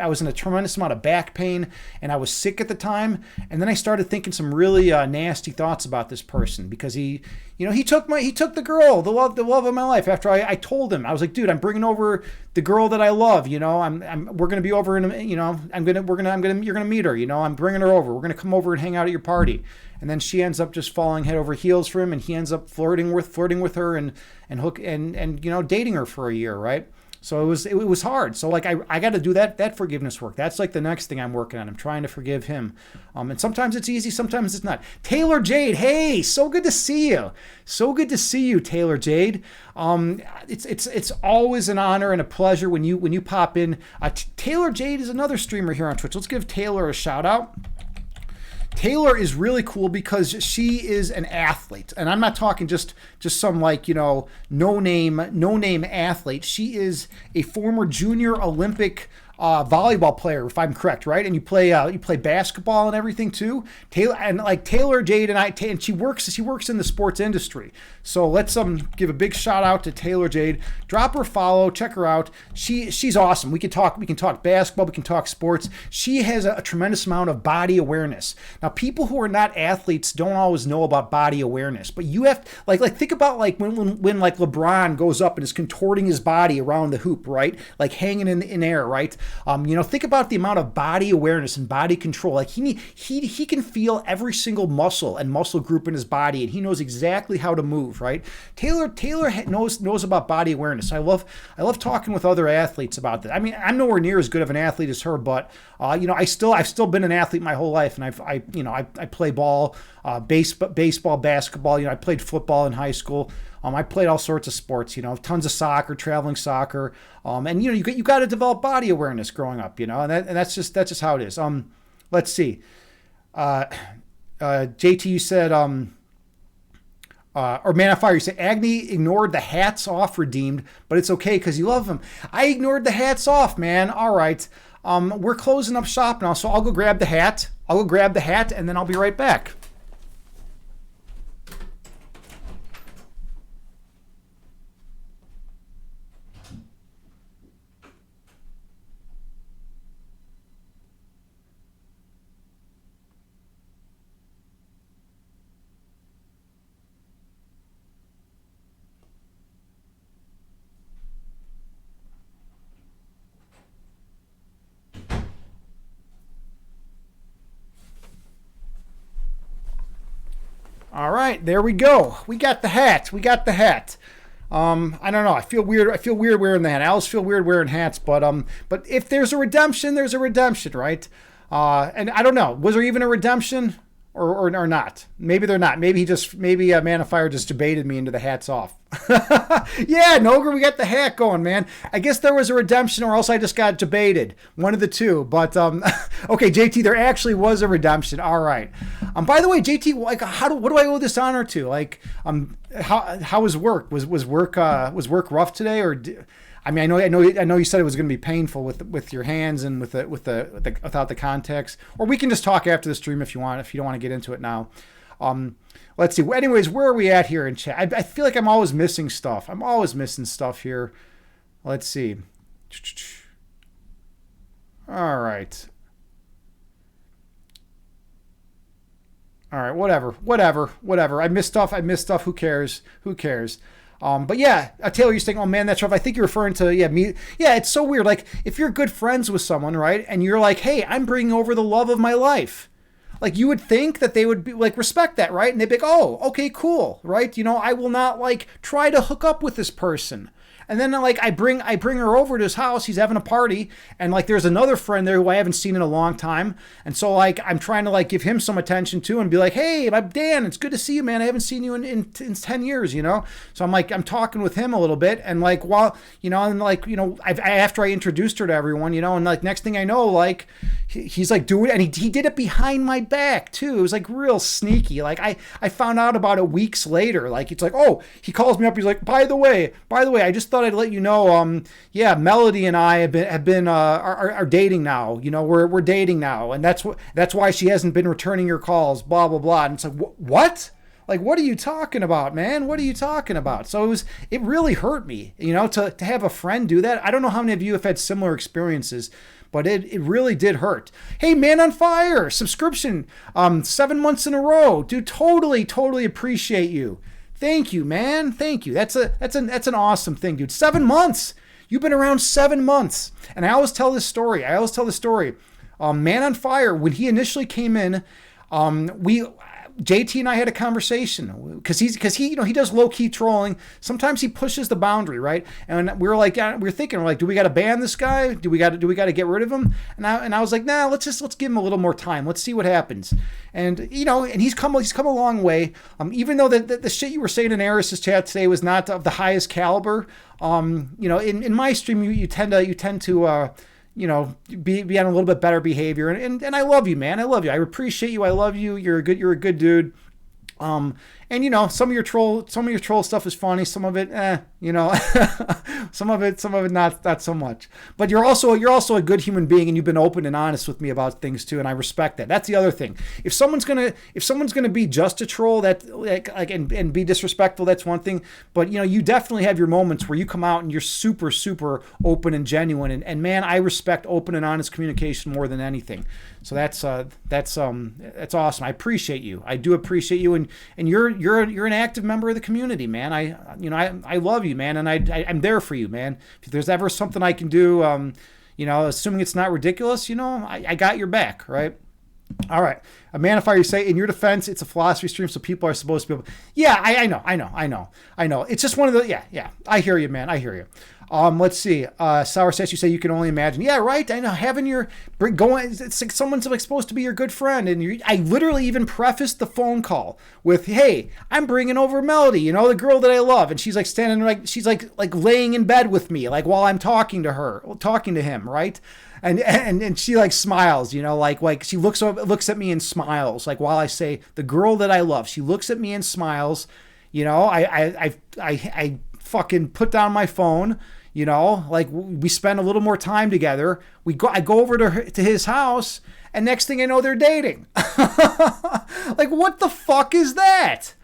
S1: was in a tremendous amount of back pain, and I was sick at the time. And then I started thinking some really nasty thoughts about this person because he took the girl, the love of my life. After I told him, I was like, dude, I'm bringing over the girl that I love. We're gonna be over in you're gonna meet her. I'm bringing her over. We're gonna come over and hang out at your party. And then she ends up just falling head over heels for him, and he ends up flirting with her and dating her for a year, right? So it was hard. So like I got to do that forgiveness work. That's like the next thing I'm working on. I'm trying to forgive him. And sometimes it's easy, sometimes it's not. Taylor Jade, hey, so good to see you. So good to see you, Taylor Jade. It's always an honor and a pleasure when you pop in. Taylor Jade is another streamer here on Twitch. Let's give Taylor a shout out. Taylor is really cool because she is an athlete, and I'm not talking just some like no name athlete. She is a former junior Olympic volleyball player, if I'm correct, right? And you play basketball and everything too. Taylor Jade and she works in the sports industry. So let's give a big shout out to Taylor Jade. Drop her a follow, check her out. She's awesome. We can talk basketball, we can talk sports. She has a tremendous amount of body awareness. Now, people who are not athletes don't always know about body awareness, but you have like think about like when like LeBron goes up and is contorting his body around the hoop, right? Like hanging in air, right? Think about the amount of body awareness and body control. Like he can feel every single muscle and muscle group in his body, and he knows exactly how to move, right? Taylor knows about body awareness. I love talking with other athletes about that. I mean, I'm nowhere near as good of an athlete as her, but I've still been an athlete my whole life, and I play ball, baseball, basketball. I played football in high school. I played all sorts of sports, tons of soccer, traveling soccer. And you got to develop body awareness growing up, and that's just how it is. Let's see. JT, you said, or Man on Fire, you said Agni ignored the hats off redeemed, but it's okay because you love him. I ignored the hats off, man. All right. We're closing up shop now, so I'll go grab the hat. And then I'll be right back. All right, there we go. We got the hat. We got the hat. I don't know. I feel weird. I feel weird wearing the hat. I always feel weird wearing hats, but if there's a redemption, there's a redemption, right? And I don't know. Was there even a redemption or not? Maybe they're not. Maybe Man of Fire just debated me into the hats off. Yeah, Noger, we got the hat going, man. I guess there was a redemption, or else I just got debated. One of the two. But okay, JT, there actually was a redemption. All right. By the way, JT, like, what do I owe this honor to? Like, how was work? Was work rough today, or? I mean, I know you said it was going to be painful with your hands and without the context. Or we can just talk after the stream if you want. If you don't want to get into it now. Let's see. Anyways, where are we at here in chat? I feel like I'm always missing stuff. I'm always missing stuff here. Let's see. All right. Whatever. I missed stuff. Who cares? But yeah, Taylor, you're saying, oh man, that's rough. I think you're referring to, me. Yeah, it's so weird. Like, if you're good friends with someone, right, and you're like, hey, I'm bringing over the love of my life. Like, you would think that they would be like, respect that, right? And they'd be like, oh, okay, cool, right? I will not like try to hook up with this person. And then like I bring her over to his house. He's having a party, and like there's another friend there who I haven't seen in a long time. And so like I'm trying to like give him some attention too, and be like, hey, I'm Dan. It's good to see you, man. I haven't seen you in 10 years, So I'm talking with him a little bit, and like after I introduced her to everyone, and like next thing I know, like he's like doing, and he did it behind my back too. It was like real sneaky. Like I found out about it weeks later. Like it's like, oh, he calls me up. He's like, by the way, I just thought I'd let you know, Melody and I have been are dating now. We're dating now, and that's why she hasn't been returning your calls. Blah blah blah. And it's like, what? Like, what are you talking about, man? What are you talking about? So it really hurt me, to have a friend do that. I don't know how many of you have had similar experiences, but it really did hurt. Hey, Man on Fire, subscription, 7 months in a row, dude. Totally appreciate you. Thank you, man. Thank you. That's an awesome thing, dude. 7 months. You've been around 7 months. And I always tell this story. Man on Fire, when he initially came in, JT and I had a conversation because he does low key trolling. Sometimes he pushes the boundary, right? And we were thinking, do we got to ban this guy? Do we got to get rid of him? And I was like, nah, let's give him a little more time. Let's see what happens. And and he's come a long way. Even though the shit you were saying in Eris's chat today was not of the highest caliber. In my stream you tend to be on a little bit better behavior, and I love you, man. I love you. I appreciate you. I love you. You're a good dude. And some of your troll stuff is funny. Some of it, some of it not so much. But you're also a good human being, and you've been open and honest with me about things too, and I respect that. That's the other thing. If someone's gonna be just a troll, that and be disrespectful, that's one thing. But you definitely have your moments where you come out and you're super super open and genuine, and man, I respect open and honest communication more than anything. So that's awesome. I appreciate you. I do appreciate you, and you're an active member of the community, man. I love you, man, and I'm there for you, man. If there's ever something I can do, assuming it's not ridiculous, I got your back, right? All right. A Man of Fire, you say, in your defense, it's a philosophy stream, so people are supposed to be able. Yeah, I know. It's just one of the. Yeah. I hear you, man. I hear you. Let's see. Sour Sass, you say you can only imagine. Yeah, right. I know. Having it's like someone's like supposed to be your good friend, and I literally even prefaced the phone call with, "Hey, I'm bringing over Melody, the girl that I love," and she's like standing she's like laying in bed with me, like while I'm talking to him, right? And she like smiles, like she looks at me and smiles, like while I say the girl that I love. She looks at me and smiles. I fucking put down my phone. Like we spend a little more time together. I go over to his house, and next thing I know, they're dating. Like, what the fuck is that?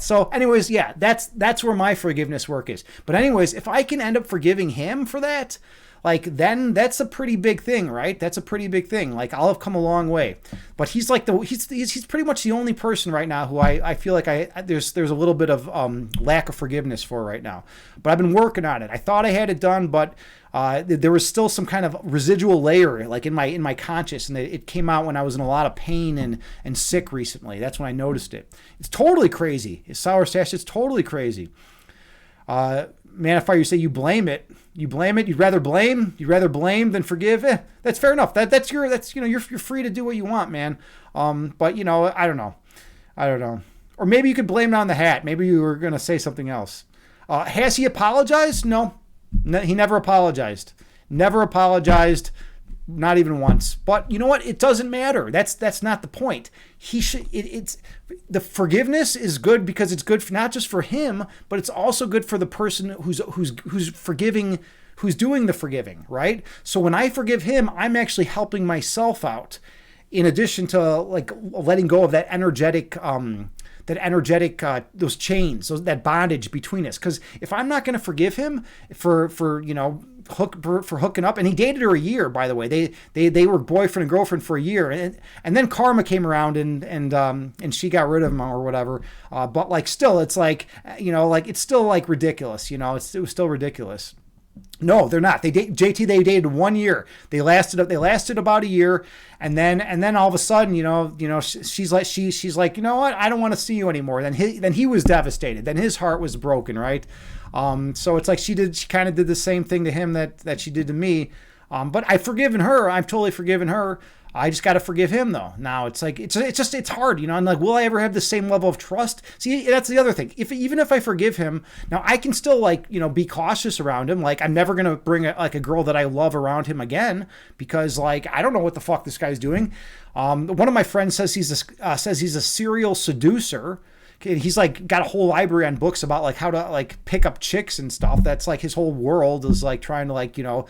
S1: So anyways, yeah, that's where my forgiveness work is. But anyways, if I can end up forgiving him for that, like then that's a pretty big thing, right? That's a pretty big thing. Like I'll have come a long way. But he's like he's pretty much the only person right now who I feel like there's a little bit of lack of forgiveness for right now. But I've been working on it. I thought I had it done, but there was still some kind of residual layer like in my conscious, and it came out when I was in a lot of pain and sick recently. That's when I noticed it. It's totally crazy. It's Sour Stash. It's totally crazy. Manifier, you say you blame it. You blame it. You'd rather blame than forgive. That's fair enough. You're free to do what you want, man. But I don't know. Or maybe you could blame it on the hat. Maybe you were gonna say something else. Has he apologized? No, he never apologized. Never apologized. Not even once. But you know what? It doesn't matter. That's not the point. He should. It's the forgiveness is good because it's good for, not just for him, but it's also good for the person who's forgiving, who's doing the forgiving, right? So when I forgive him, I'm actually helping myself out. In addition to like letting go of that energetic those chains, that bondage between us. Because if I'm not going to forgive him for hooking up, and he dated her a year, by the way. They were boyfriend and girlfriend for a year, and then karma came around and she got rid of him or whatever. But like still, it's like it's still like ridiculous. It was still ridiculous. No, they're not. They dated 1 year. They lasted about a year, and then all of a sudden, she's like, you know what? I don't want to see you anymore. Then he was devastated. Then his heart was broken, right? So it's like she kind of did the same thing to him that she did to me. But I've forgiven her. I've totally forgiven her. I just got to forgive him though. Now it's like it's hard, I'm like, will I ever have the same level of trust? See, that's the other thing. Even if I forgive him, now I can still be cautious around him. Like I'm never gonna bring a girl that I love around him again because like I don't know what the fuck this guy's doing. One of my friends says he's a serial seducer. He's like got a whole library on books about like how to like pick up chicks and stuff. That's like his whole world is like trying to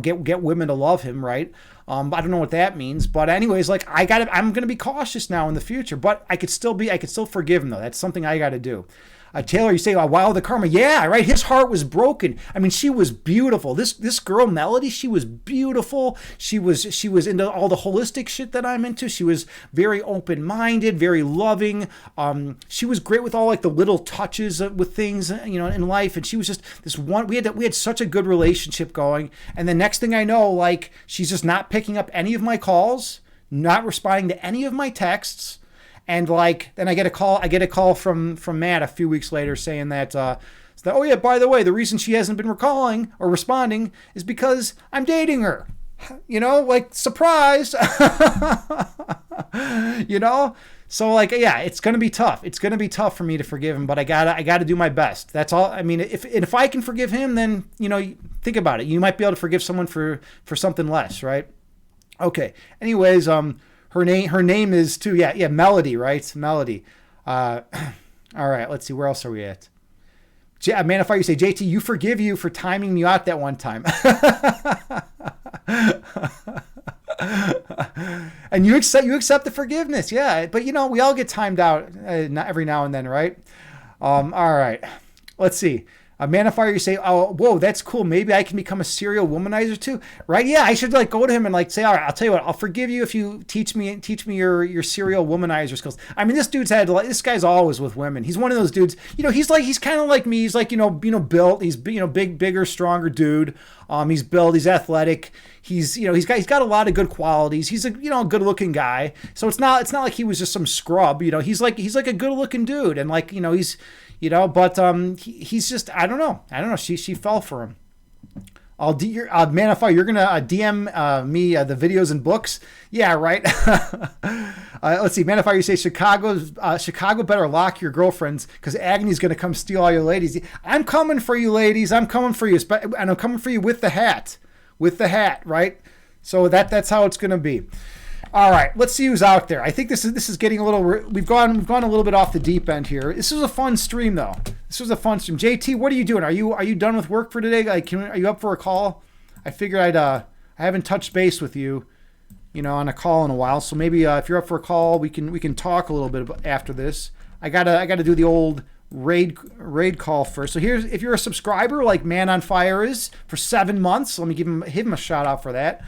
S1: get women to love him, right? I don't know what that means, but anyways, like I'm gonna be cautious now in the future, but I could still forgive him though. That's something I got to do. Taylor, you say, wow, the karma. Yeah, right. His heart was broken. I mean, she was beautiful. This girl, Melody, she was beautiful. She was into all the holistic shit that I'm into. She was very open-minded, very loving. She was great with all like the little touches with things, in life. And she was just this one. We had such a good relationship going. And the next thing I know, like she's just not picking up any of my calls, not responding to any of my texts. And then I get a call from Matt a few weeks later saying that, oh yeah, by the way, the reason she hasn't been recalling or responding is because I'm dating her. Like surprise. So like, yeah, it's going to be tough. It's going to be tough for me to forgive him, but I gotta do my best. That's all. I mean, if I can forgive him, then, think about it. You might be able to forgive someone for something less, right? Okay. Anyways, Her name is too, yeah, Melody, right? Melody. All right, let's see, where else are we at? Manifier, you say, JT, you forgive you for timing me out that one time. And you accept the forgiveness, yeah. But we all get timed out every now and then, right? All right, let's see. Manifier, you say, oh, whoa, that's cool. Maybe I can become a serial womanizer too, right? Yeah, I should go to him and say, all right, I'll tell you what, I'll forgive you if you teach me your serial womanizer skills. I mean, this guy's always with women. He's one of those dudes. He's kind of like me. He's like built. He's bigger, stronger dude. He's built. He's athletic. He's got a lot of good qualities. He's a good looking guy. So it's not like he was just some scrub. He's like a good looking dude, and he's. But he's just, I don't know. She fell for him. Manifier, you're going to DM me the videos and books. Yeah, right. Let's see. Manifier, you say Chicago better lock your girlfriends because Agni's going to come steal all your ladies. I'm coming for you, ladies. I'm coming for you. And I'm coming for you with the hat. Right? So that's how it's going to be. All right, let's see who's out there. I think this is getting a little. We've gone a little bit off the deep end here. This was a fun stream though. JT, what are you doing? Are you done with work for today? Are you up for a call? I figured I haven't touched base with you, on a call in a while. So maybe if you're up for a call, we can talk a little bit after this. I gotta do the old raid call first. So here's, if you're a subscriber like Man on Fire is for 7 months, let me give him a shout out for that.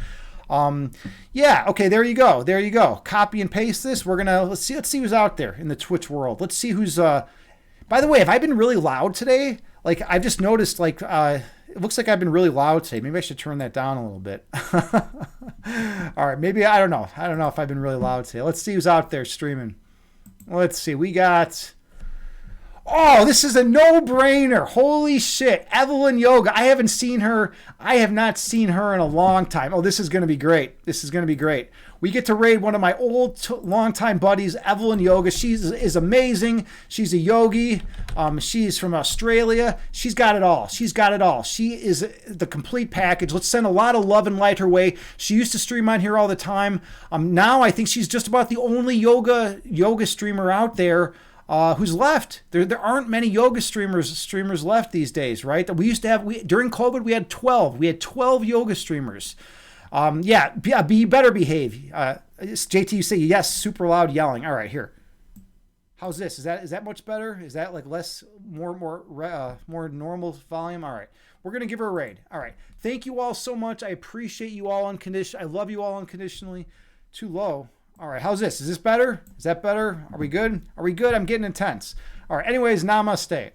S1: Yeah, okay, there you go. There you go. Copy and paste this. We're gonna let's see who's out there in the Twitch world. Let's see who's by the way, have I been really loud today? Like, I've just noticed, like, it looks like I've been really loud today. Maybe I should turn that down a little bit. All right, maybe, I don't know. I don't know if I've been really loud today. Let's see who's out there streaming. Let's see. We got... Oh, this is a no-brainer. Holy shit. Evelyn Yoga. I haven't seen her. I have not seen her in a long time. Oh, this is going to be great. This is going to be great. We get to raid one of my old, long-time buddies, Evelyn Yoga. She is amazing. She's a yogi. She's from Australia. She's got it all. She's got it all. She is the complete package. Let's send a lot of love and light her way. She used to stream on here all the time. Now I think she's just about the only yoga streamer out there who's left. There aren't many yoga streamers left these days, right? We used to have, during COVID, we had 12. We had 12 yoga streamers. Be better behave. JT, you say yes, super loud yelling. All right, here. How's this? Is that much better? Is that like more normal volume? All right. We're going to give her a raid. All right. Thank you all so much. I appreciate you all unconditionally. I love you all unconditionally. Too low. All right, how's this? Is this better? Is that better? Are we good? Are we good? I'm getting intense. All right, anyways, namaste.